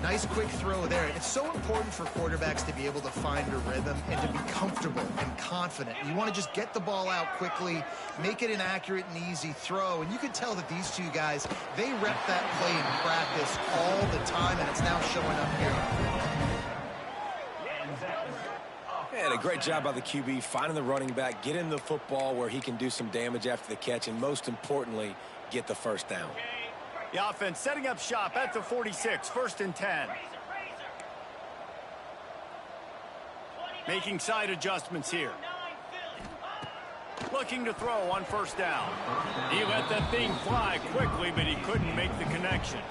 Nice quick throw there. It's so important for quarterbacks to be able to find a rhythm and to be comfortable and confident. You want to just get the ball out quickly, make it an accurate and easy throw. And you can tell that these two guys, they rep that play in practice all the time, and it's now showing up here. And a great job by the QB finding the running back, getting the football where he can do some damage after the catch, and most importantly, get the 1st down. The offense setting up shop at the 46, 1st and 10. Making side adjustments here. Looking to throw on 1st down. He let that thing fly quickly, but he couldn't make the connection.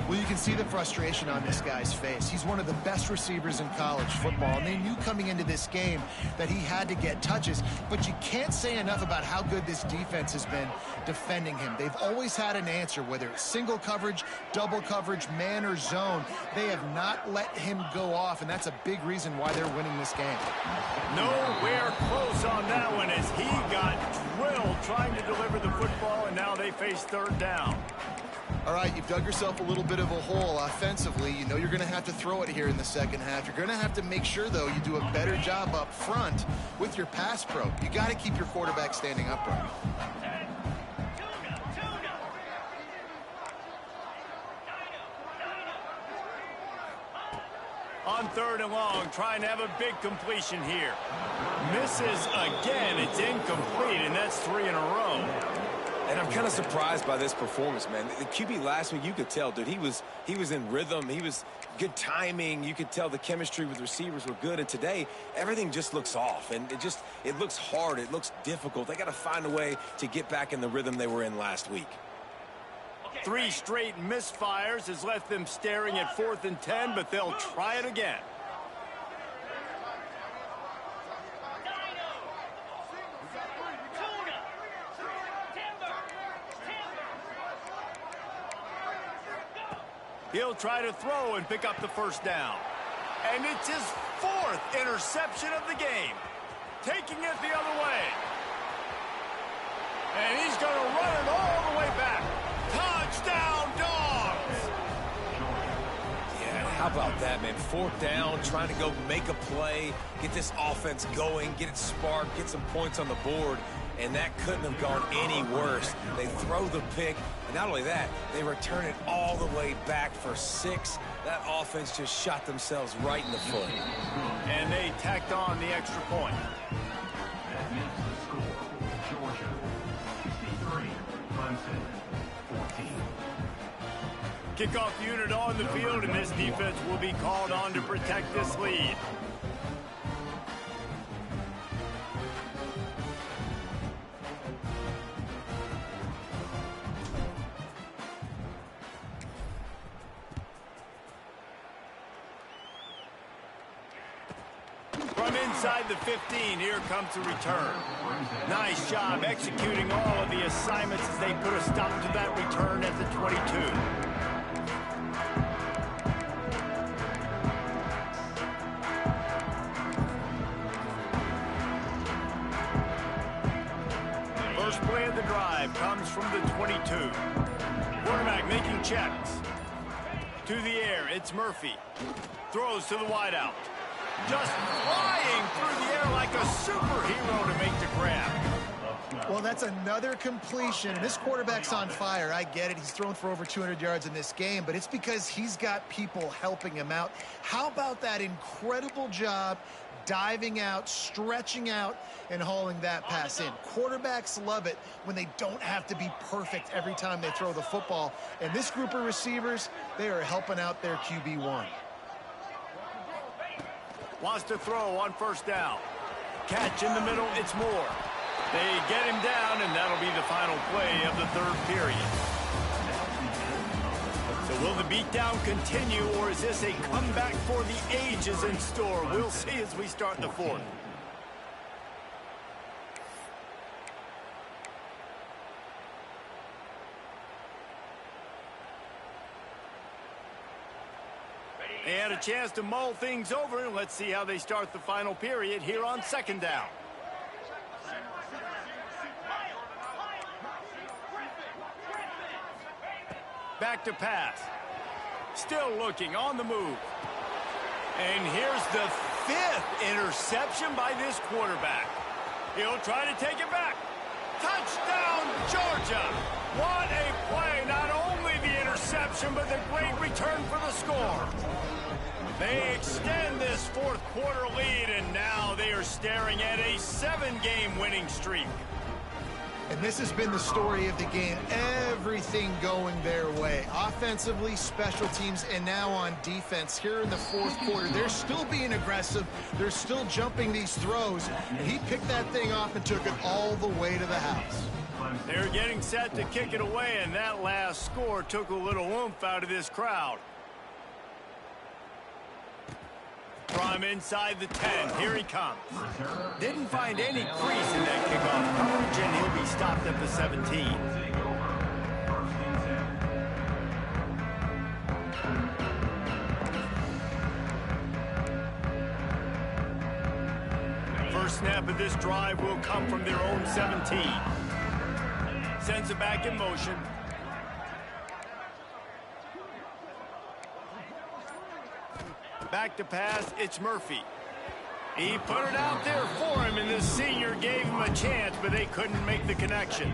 Well, you can see the frustration on this guy's face. He's one of the best receivers in college football, and they knew coming into this game that he had to get touches, but you can't say enough about how good this defense has been defending him. They've always had an answer, whether it's single coverage, double coverage, man or zone. They have not let him go off, and that's a big reason why they're winning this game. Nowhere close on that one as he got drilled trying to deliver the football, and now they face third down. All right, you've dug yourself a little bit of a hole offensively. You know you're going to have to throw it here in the second half. You're going to have to make sure, though, you do a better job up front with your pass pro. You got to keep your quarterback standing upright. On third and long, trying to have a big completion here. Misses again. It's incomplete, and that's 3 in a row. And I'm kind of surprised by this performance, man. The QB last week, you could tell, dude, he was in rhythm. He was good timing. You could tell the chemistry with receivers were good. And today, everything just looks off. And it looks hard. It looks difficult. They got to find a way to get back in the rhythm they were in last week. 3 straight misfires has left them staring at 4th and 10, but they'll try it again. He'll try to throw and pick up the first down. And it's his 4th interception of the game. Taking it the other way. And he's going to run it all the way back. Touchdown, Dogs! Yeah, how about that, man? 4th down, trying to go make a play, get this offense going, get it sparked, get some points on the board. And that couldn't have gone any worse. They throw the pick, and not only that, they return it all the way back for 6. That offense just shot themselves right in the foot. And they tacked on the extra point. That makes the score Georgia 63, Clemson 14. Kickoff unit on the field, and this defense will be called on to protect this lead. From inside the 15, here comes the return. Nice job executing all of the assignments as they put a stop to that return at the 22. First play of the drive comes from the 22. Quarterback making checks. To the air, it's Murphy. Throws to the wideout. Just flying through the air like a superhero to make the grab. Well, that's another completion. This quarterback's on fire. I get it. He's thrown for over 200 yards in this game, but it's because he's got people helping him out. How about that incredible job diving out, stretching out, and hauling that pass in? Quarterbacks love it when they don't have to be perfect every time they throw the football. And this group of receivers, they are helping out their QB1. Wants to throw on first down. Catch in the middle, it's Moore. They get him down, and that'll be the final play of the third period. So will the beatdown continue, or is this a comeback for the ages in store? We'll see as we start the fourth. They had a chance to mull things over, and let's see how they start the final period here on second down. Back to pass. Still looking on the move. And here's the 5th interception by this quarterback. He'll try to take it back. Touchdown, Georgia! What a play. Not only the interception, but the great return for the score. They extend this 4th quarter lead, and now they are staring at a 7-game winning streak. And this has been the story of the game. Everything going their way. Offensively, special teams, and now on defense. Here in the 4th quarter, they're still being aggressive. They're still jumping these throws. And he picked that thing off and took it all the way to the house. They're getting set to kick it away, and that last score took a little oomph out of this crowd. From inside the 10, here he comes. Didn't find any crease in that kickoff coverage, and he'll be stopped at the 17. First snap of this drive will come from their own 17. Sends it back in motion. Back to pass, it's Murphy. He put it out there for him, and the senior gave him a chance, but they couldn't make the connection.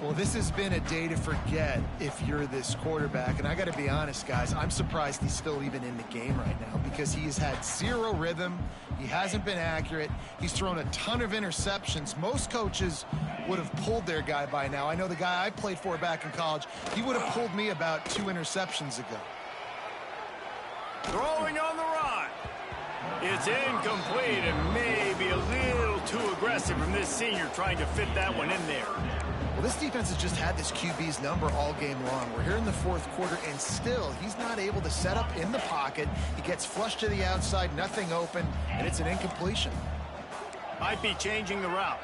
Well, this has been a day to forget if you're this quarterback. And I got to be honest, guys, I'm surprised he's still even in the game right now because he has had zero rhythm. He hasn't been accurate. He's thrown a ton of interceptions. Most coaches would have pulled their guy by now. I know the guy I played for back in college, he would have pulled me about 2 interceptions ago. Throwing on the run. It's incomplete and maybe a little too aggressive from this senior trying to fit that one in there. Well, this defense has just had this QB's number all game long. We're here in the fourth quarter, and still, he's not able to set up in the pocket. He gets flushed to the outside, nothing open, and it's an incompletion. Might be changing the route.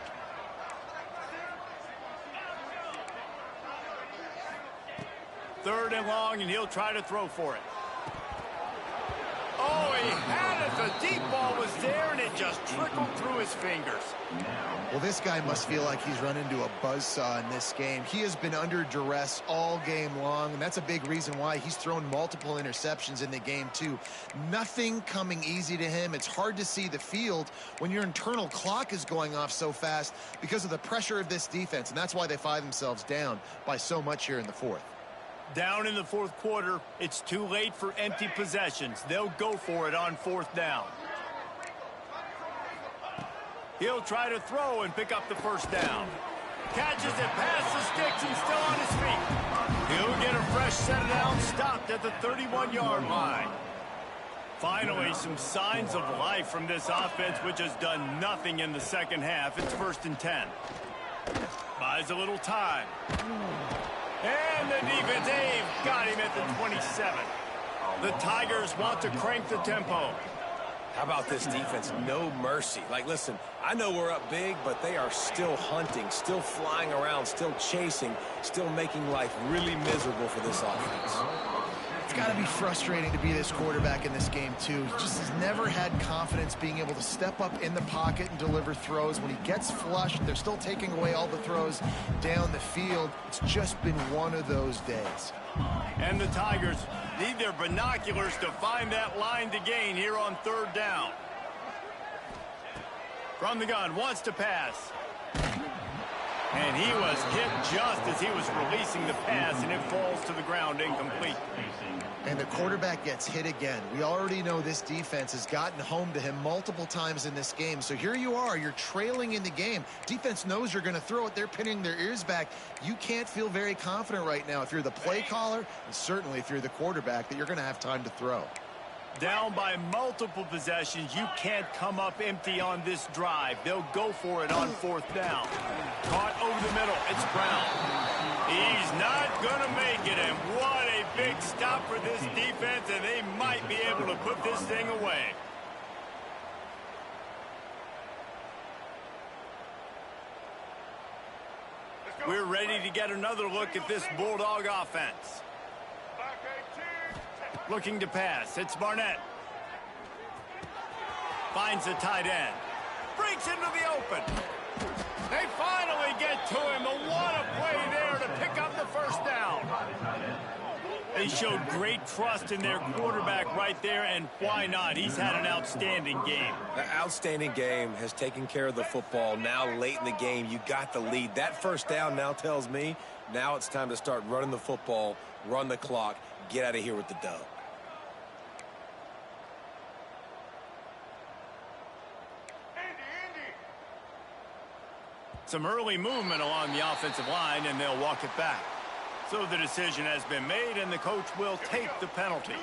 Third and long, and he'll try to throw for it. Oh, he had it. The deep ball was there, and it just trickled through his fingers. Well, this guy must feel like he's run into a buzzsaw in this game. He has been under duress all game long, and that's a big reason why he's thrown multiple interceptions in the game, too. Nothing coming easy to him. It's hard to see the field when your internal clock is going off so fast because of the pressure of this defense, and that's why they find themselves down by so much here in the fourth. Down in the fourth quarter, it's too late for empty possessions. They'll go for it on fourth down. He'll try to throw and pick up the first down. Catches it past the sticks and still on his feet. He'll get a fresh set of downs, stopped at the 31-yard line. Finally, some signs of life from this offense, which has done nothing in the second half. It's 1st and 10. Buys a little time. And the defense, they've got him at the 27. The Tigers want to crank the tempo. How about this defense? No mercy. Like, listen, I know we're up big, but they are still hunting, still flying around, still chasing, still making life really miserable for this offense. It's got to be frustrating to be this quarterback in this game, too. He just has never had confidence being able to step up in the pocket and deliver throws. When he gets flushed, they're still taking away all the throws down the field. It's just been one of those days. And the Tigers need their binoculars to find that line to gain here on third down. From the gun, wants to pass. And he was hit just as he was releasing the pass, and it falls to the ground incomplete. And the quarterback gets hit again. We already know this defense has gotten home to him multiple times in this game. So here you are, you're trailing in the game. Defense knows you're going to throw it. They're pinning their ears back. You can't feel very confident right now if you're the play caller, and certainly if you're the quarterback, that you're going to have time to throw. Down by multiple possessions, you can't come up empty on this drive. They'll go for it on fourth down. Caught over the middle, it's Brown. He's not going to make it, and what a big stop for this defense, and they might be able to put this thing away. We're ready to get another look at this Bulldog offense. Looking to pass, it's Barnett. Finds the tight end. Breaks into the open. They finally get to him, and what a play there to pick up the first down. They showed great trust in their quarterback right there, and why not? He's had an outstanding game. The outstanding game has taken care of the football. Now late in the game, you got the lead. That first down now tells me now it's time to start running the football, run the clock, get out of here with the dub. Some early movement along the offensive line, and they'll walk it back. So the decision has been made, and the coach will take the penalty.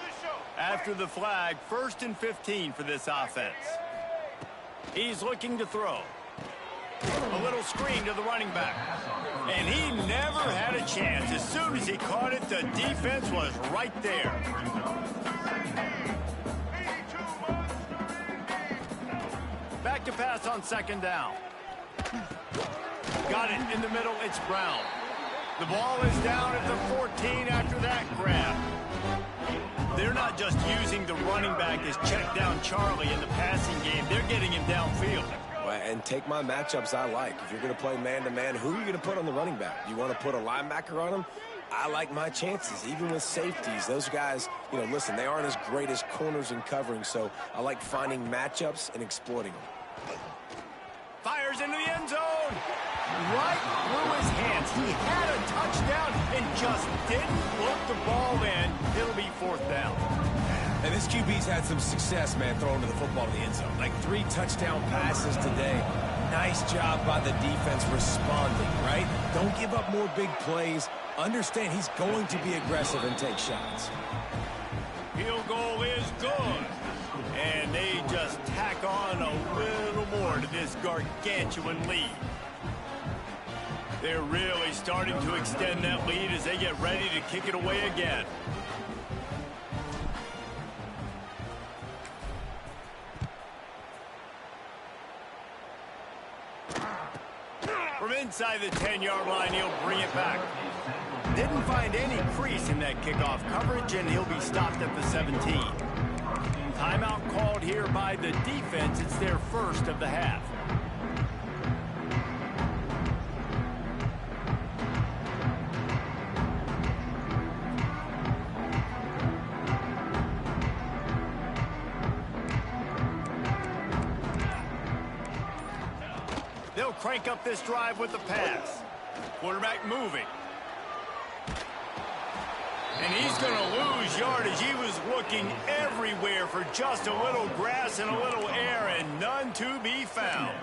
After the flag, 1st and 15 for this offense. He's looking to throw. A little screen to the running back. And he never had a chance. As soon as he caught it, the defense was right there. Back to pass on second down. Got it in the middle. It's Brown. The ball is down at the 14 after that grab. They're not just using the running back as check down Charlie in the passing game. They're getting him downfield. And take my matchups I like. If you're going to play man-to-man, who are you going to put on the running back? Do you want to put a linebacker on him? I like my chances, even with safeties. Those guys, listen, they aren't as great as corners and covering, so I like finding matchups and exploiting them. Fires into the end zone. Right through his hands. He had a touchdown and just didn't look the ball in. It'll be fourth down. And this QB's had some success, man, throwing to the football in the end zone. Like 3 touchdown passes today. Nice job by the defense responding, right? Don't give up more big plays. Understand he's going to be aggressive and take shots. Field goal is good. And they just tack on a little more to this gargantuan lead. They're really starting to extend that lead as they get ready to kick it away again. From inside the 10-yard line, he'll bring it back. Didn't find any crease in that kickoff coverage, and he'll be stopped at the 17. Timeout called here by the defense. It's their first of the half. They'll crank up this drive with the pass. Quarterback moving. And he's going to lose yardage. He was looking everywhere for just a little grass and a little air, and none to be found.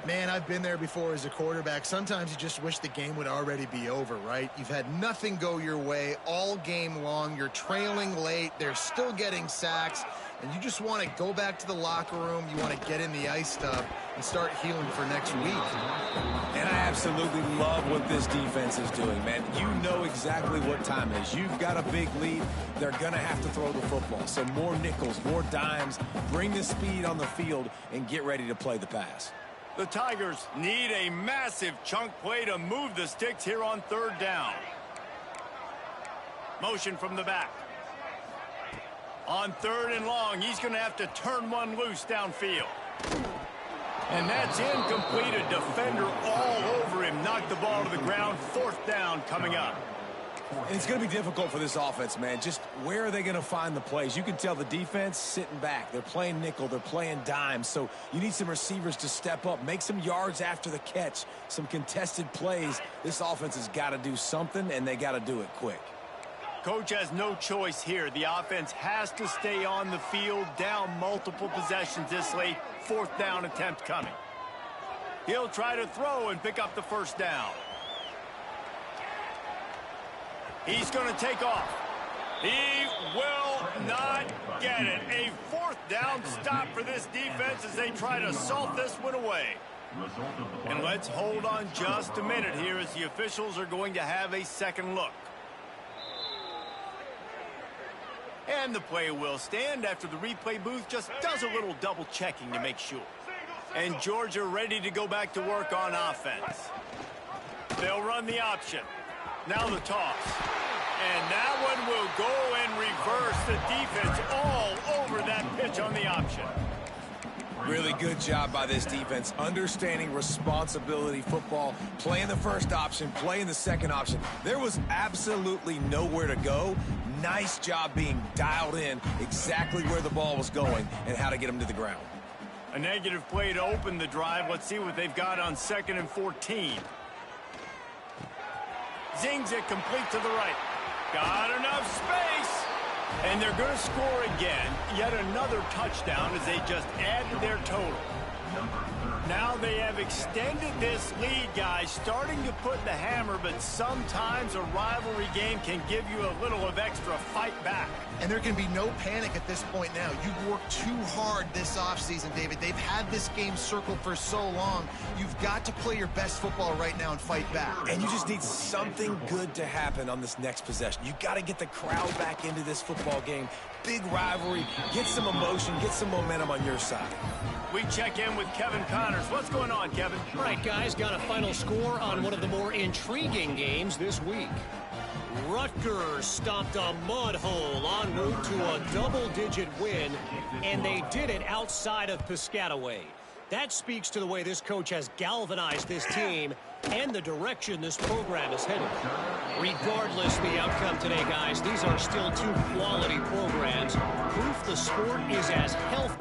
Man, I've been there before as a quarterback. Sometimes you just wish the game would already be over, right? You've had nothing go your way all game long. You're trailing late. They're still getting sacks. And you just want to go back to the locker room. You want to get in the ice tub and start healing for next week. And I absolutely love what this defense is doing, man. You know exactly what time it is. You've got a big lead. They're going to have to throw the football. So more nickels, more dimes. Bring the speed on the field and get ready to play the pass. The Tigers need a massive chunk play to move the sticks here on third down. Motion from the back. On third and long, he's going to have to turn one loose downfield. And that's incomplete. A defender all over him. Knocked the ball to the ground. Fourth down coming up. And it's going to be difficult for this offense, man. Just where are they going to find the plays? You can tell the defense sitting back. They're playing nickel. They're playing dime. So you need some receivers to step up, make some yards after the catch, some contested plays. This offense has got to do something, and they got to do it quick. Coach has no choice here. The offense has to stay on the field, down multiple possessions this late. Fourth down attempt coming. He'll try to throw and pick up the first down. He's going to take off. He will not get it. A fourth down stop for this defense as they try to salt this one away. And let's hold on just a minute here as the officials are going to have a second look. And the play will stand after the replay booth just does a little double checking to make sure. And Georgia ready to go back to work on offense. They'll run the option. Now the toss. And that one will go and reverse the defense all over that pitch on the option. Really good job by this defense, understanding responsibility football, playing the first option, playing the second option. There was absolutely nowhere to go. Nice job being dialed in exactly where the ball was going and how to get him to the ground. A negative play to open the drive. Let's see what they've got on 2nd and 14. Zings it complete to the right. Got enough space. And they're going to score again. Yet another touchdown as they just add to their total. Now they have extended this lead, guys, starting to put the hammer, but sometimes a rivalry game can give you a little of extra fight back. And there can be no panic at this point now. You've worked too hard this offseason, David. They've had this game circled for so long. You've got to play your best football right now and fight back. And you just need something good to happen on this next possession. You got to get the crowd back into this football game. Big rivalry. Get some emotion. Get some momentum on your side. We check in with Kevin Connors. What's going on, Kevin? All right, guys, got a final score on one of the more intriguing games this week. Rutgers stomped a mud hole en route to a double-digit win, and they did it outside of Piscataway. That speaks to the way this coach has galvanized this team and the direction this program is headed. Regardless of the outcome today, guys, these are still two quality programs. Proof the sport is as healthy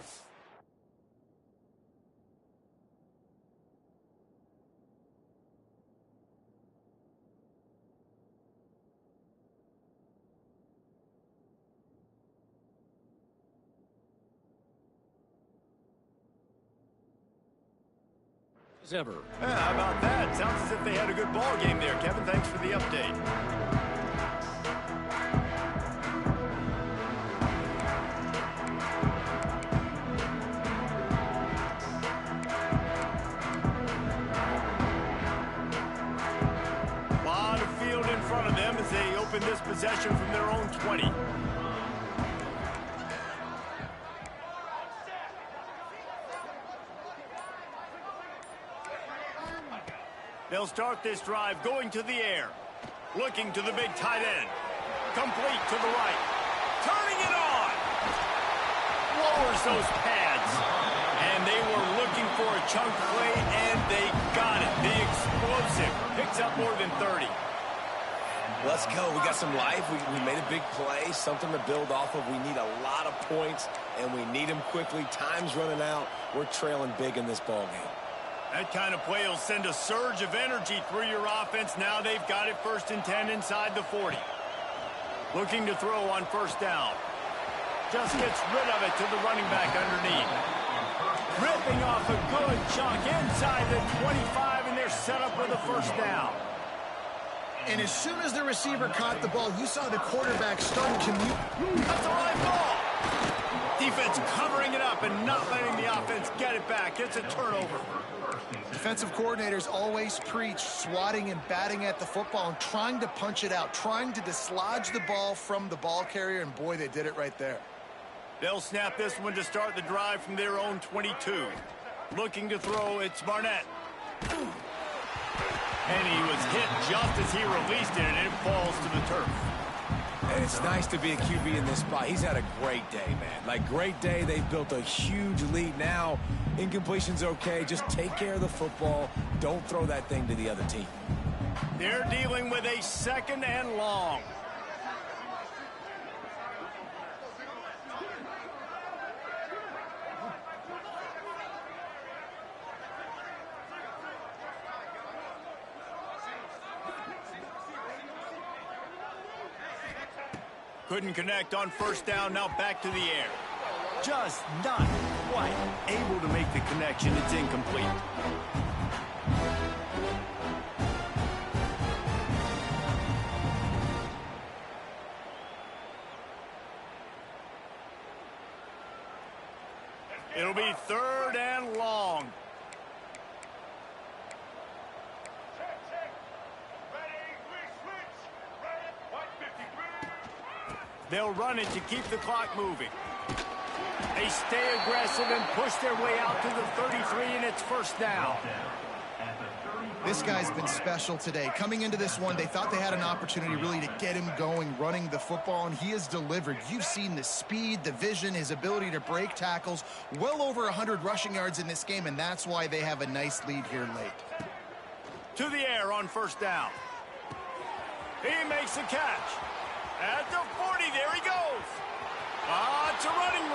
as ever. Yeah, how about that? Sounds as if they had a good ball game there, Kevin. Thanks for the update. A lot of field in front of them as they open this possession from their own 20. They'll start this drive going to the air. Looking to the big tight end. Complete to the right. Turning it on. Lowers those pads. And they were looking for a chunk play, and they got it. The explosive picks up more than 30. Let's go. We got some life. We made a big play, something to build off of. We need a lot of points, and we need them quickly. Time's running out. We're trailing big in this ball game. That kind of play will send a surge of energy through your offense. Now they've got it 1st and 10 inside the 40. Looking to throw on 1st down. Just gets rid of it to the running back underneath. Ripping off a good chunk inside the 25, and they're set up with a 1st down. And as soon as the receiver caught the ball, you saw the quarterback start to commute. That's a high ball. Defense covering it up and not letting the offense get it back. It's a turnover. Defensive coordinators always preach swatting and batting at the football and trying to punch it out, trying to dislodge the ball from the ball carrier, and boy, they did it right there. They'll snap this one to start the drive from their own 22. Looking to throw, it's Barnett. And he was hit just as he released it, and it falls to the turf. And it's nice to be a QB in this spot. He's had a great day, man. Like, great day. They've built a huge lead now. Incompletion's okay. Just take care of the football. Don't throw that thing to the other team. They're dealing with a 2nd and long. Couldn't connect on 1st down, now back to the air. Just not quite able to make the connection. It's incomplete. It'll be 3rd and long. They'll run it to keep the clock moving. They stay aggressive and push their way out to the 33, and it's 1st down. This guy's been special today. Coming into this one, they thought they had an opportunity really to get him going, running the football, and he has delivered. You've seen the speed, the vision, his ability to break tackles, well over 100 rushing yards in this game, and that's why they have a nice lead here late. To the air on 1st down. He makes the catch. At the 40, there he goes. It's a running.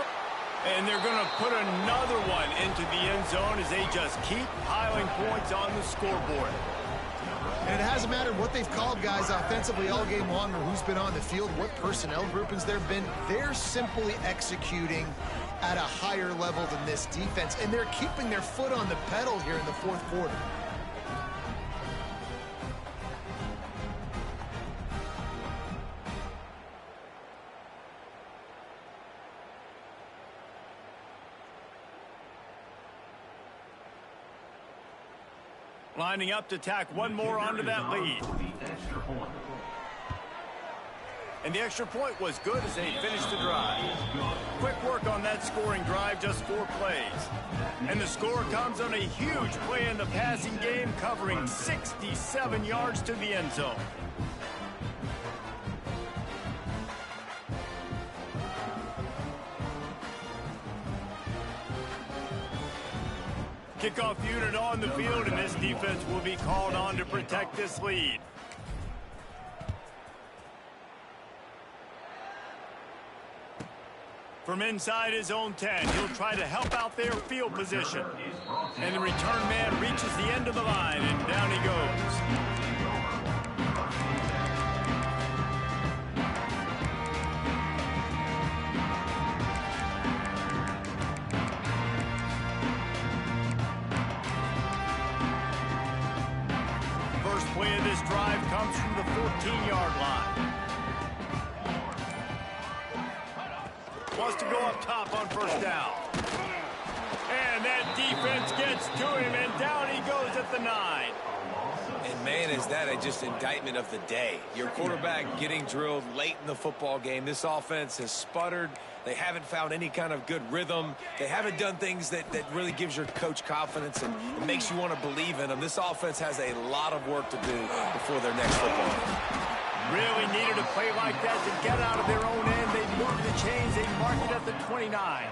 And they're going to put another one into the end zone as they just keep piling points on the scoreboard. And it hasn't mattered what they've called guys offensively all game long or who's been on the field, what personnel groupings there have been. They're simply executing at a higher level than this defense, and they're keeping their foot on the pedal here in the fourth quarter. Lining up to tack one more onto that lead. And the extra point was good as they finished the drive. Quick work on that scoring drive, just 4 plays. And the score comes on a huge play in the passing game, covering 67 yards to the end zone. Kickoff unit on the field, and this defense will be called on to protect this lead. From inside his own 10, he'll try to help out their field position. And the return man reaches the end of the line, and down he goes. First play of this drive comes from the 14-yard line. Wants to go up top on first down. And that defense gets to him, and down he goes at the 9. And man, is that just indictment of the day. Your quarterback getting drilled late in the football game. This offense has sputtered. They haven't found any kind of good rhythm. They haven't done things that really gives your coach confidence and makes you want to believe in them. This offense has a lot of work to do before their next football game. Really needed a play like that to get out of their own end. They moved the chains. They marked it at the 29.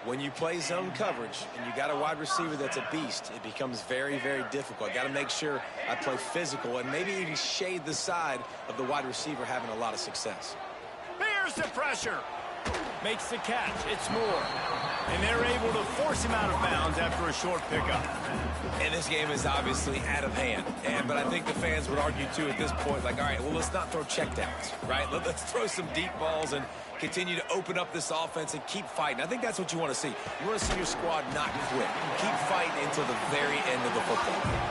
When you play zone coverage and you got a wide receiver that's a beast, it becomes very, very difficult. I got to make sure I play physical and maybe even shade the side of the wide receiver having a lot of success. Here's the pressure. Makes the catch. It's Moore. And they're able to force him out of bounds after a short pickup. And this game is obviously out of hand. But I think the fans would argue, too, at this point, like, all right, well, let's not throw checkdowns, right? Let's throw some deep balls and continue to open up this offense and keep fighting. I think that's what you want to see. You want to see your squad not quit. Keep fighting until the very end of the football game.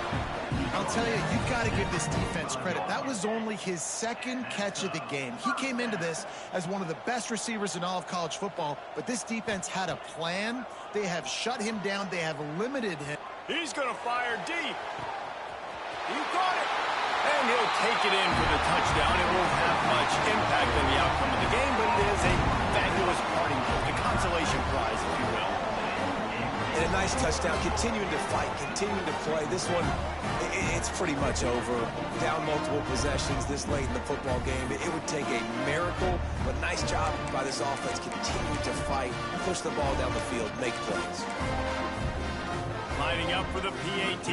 I'll tell you, you've got to give this defense credit. That was only his second catch of the game. He came into this as one of the best receivers in all of college football, but this defense had a plan. They have shut him down. They have limited him. He's going to fire deep. He caught it. And he'll take it in for the touchdown. It won't have much impact on the outcome of the game, but it is a fabulous parting gift, a consolation prize, if you will. And a nice touchdown, continuing to fight, continuing to play. This one, it's pretty much over. Down multiple possessions this late in the football game. It would take a miracle, but nice job by this offense. Continue to fight, push the ball down the field, make plays. Lining up for the PAT.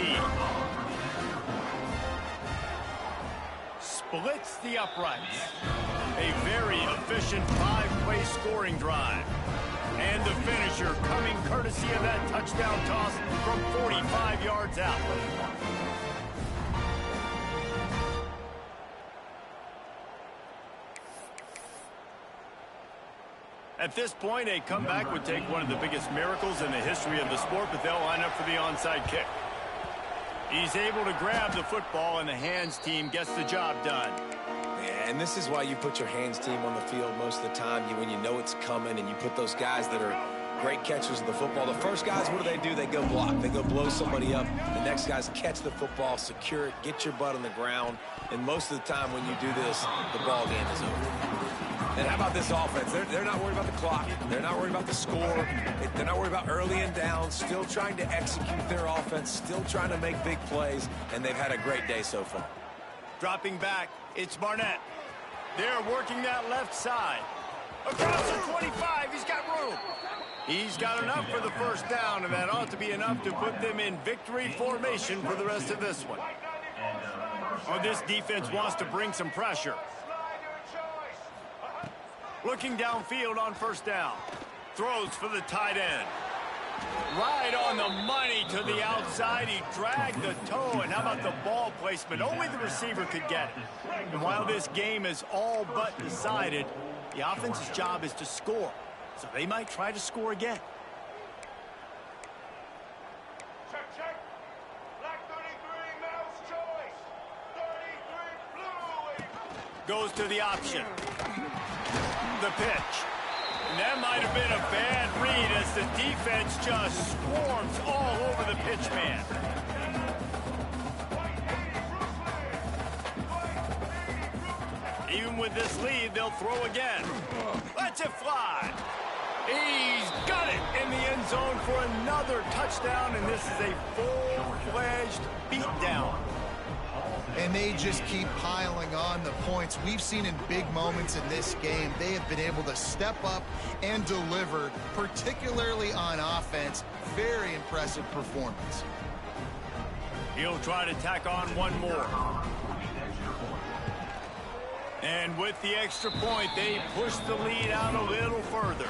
Splits the uprights. A very efficient 5-play scoring drive. And the finisher coming courtesy of that touchdown toss from 45 yards out. At this point, a comeback would take one of the biggest miracles in the history of the sport, but they'll line up for the onside kick. He's able to grab the football, and the hands team gets the job done. Yeah, and this is why you put your hands team on the field most of the time, when you know it's coming, and you put those guys that are great catchers of the football. The first guys, what do? They go block. They go blow somebody up. The next guys catch the football, secure it, get your butt on the ground. And most of the time when you do this, the ball game is over. And how about this offense? They're not worried about the clock. They're not worried about the score. They're not worried about early and down. Still trying to execute their offense. Still trying to make big plays. And they've had a great day so far. Dropping back, it's Barnett. They're working that left side. Across the 25, he's got room. He's got enough for the first down, and that ought to be enough to put them in victory formation for the rest of this one. Oh, this defense wants to bring some pressure. Looking downfield on first down. Throws for the tight end. Right on the money to the outside. He dragged the toe, and how about the ball placement? Only the receiver could get it. And while this game is all but decided, the offense's job is to score. So they might try to score again. Check. Black 33, mouse choice. 33, blue. Goes to the option. The pitch. And that might have been a bad read as the defense just swarms all over the pitch man. Even with this lead, they'll throw again. Lets it fly. He's got it in the end zone for another touchdown, and this is a full-fledged beatdown. And they just keep piling on the points. We've seen in big moments in this game, they have been able to step up and deliver, particularly on offense. Very impressive performance. He'll try to tack on one more. And with the extra point, they push the lead out a little further.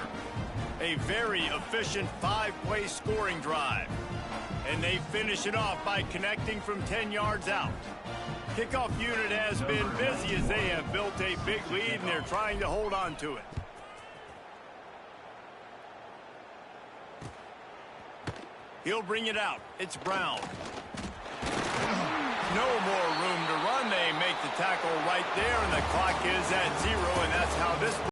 A very efficient 5-play scoring drive. And they finish it off by connecting from 10 yards out. Kickoff unit has been busy as they have built a big lead, and they're trying to hold on to it. He'll bring it out. It's Brown. No more room to run. They make the tackle right there, and the clock is at 0, and that's how this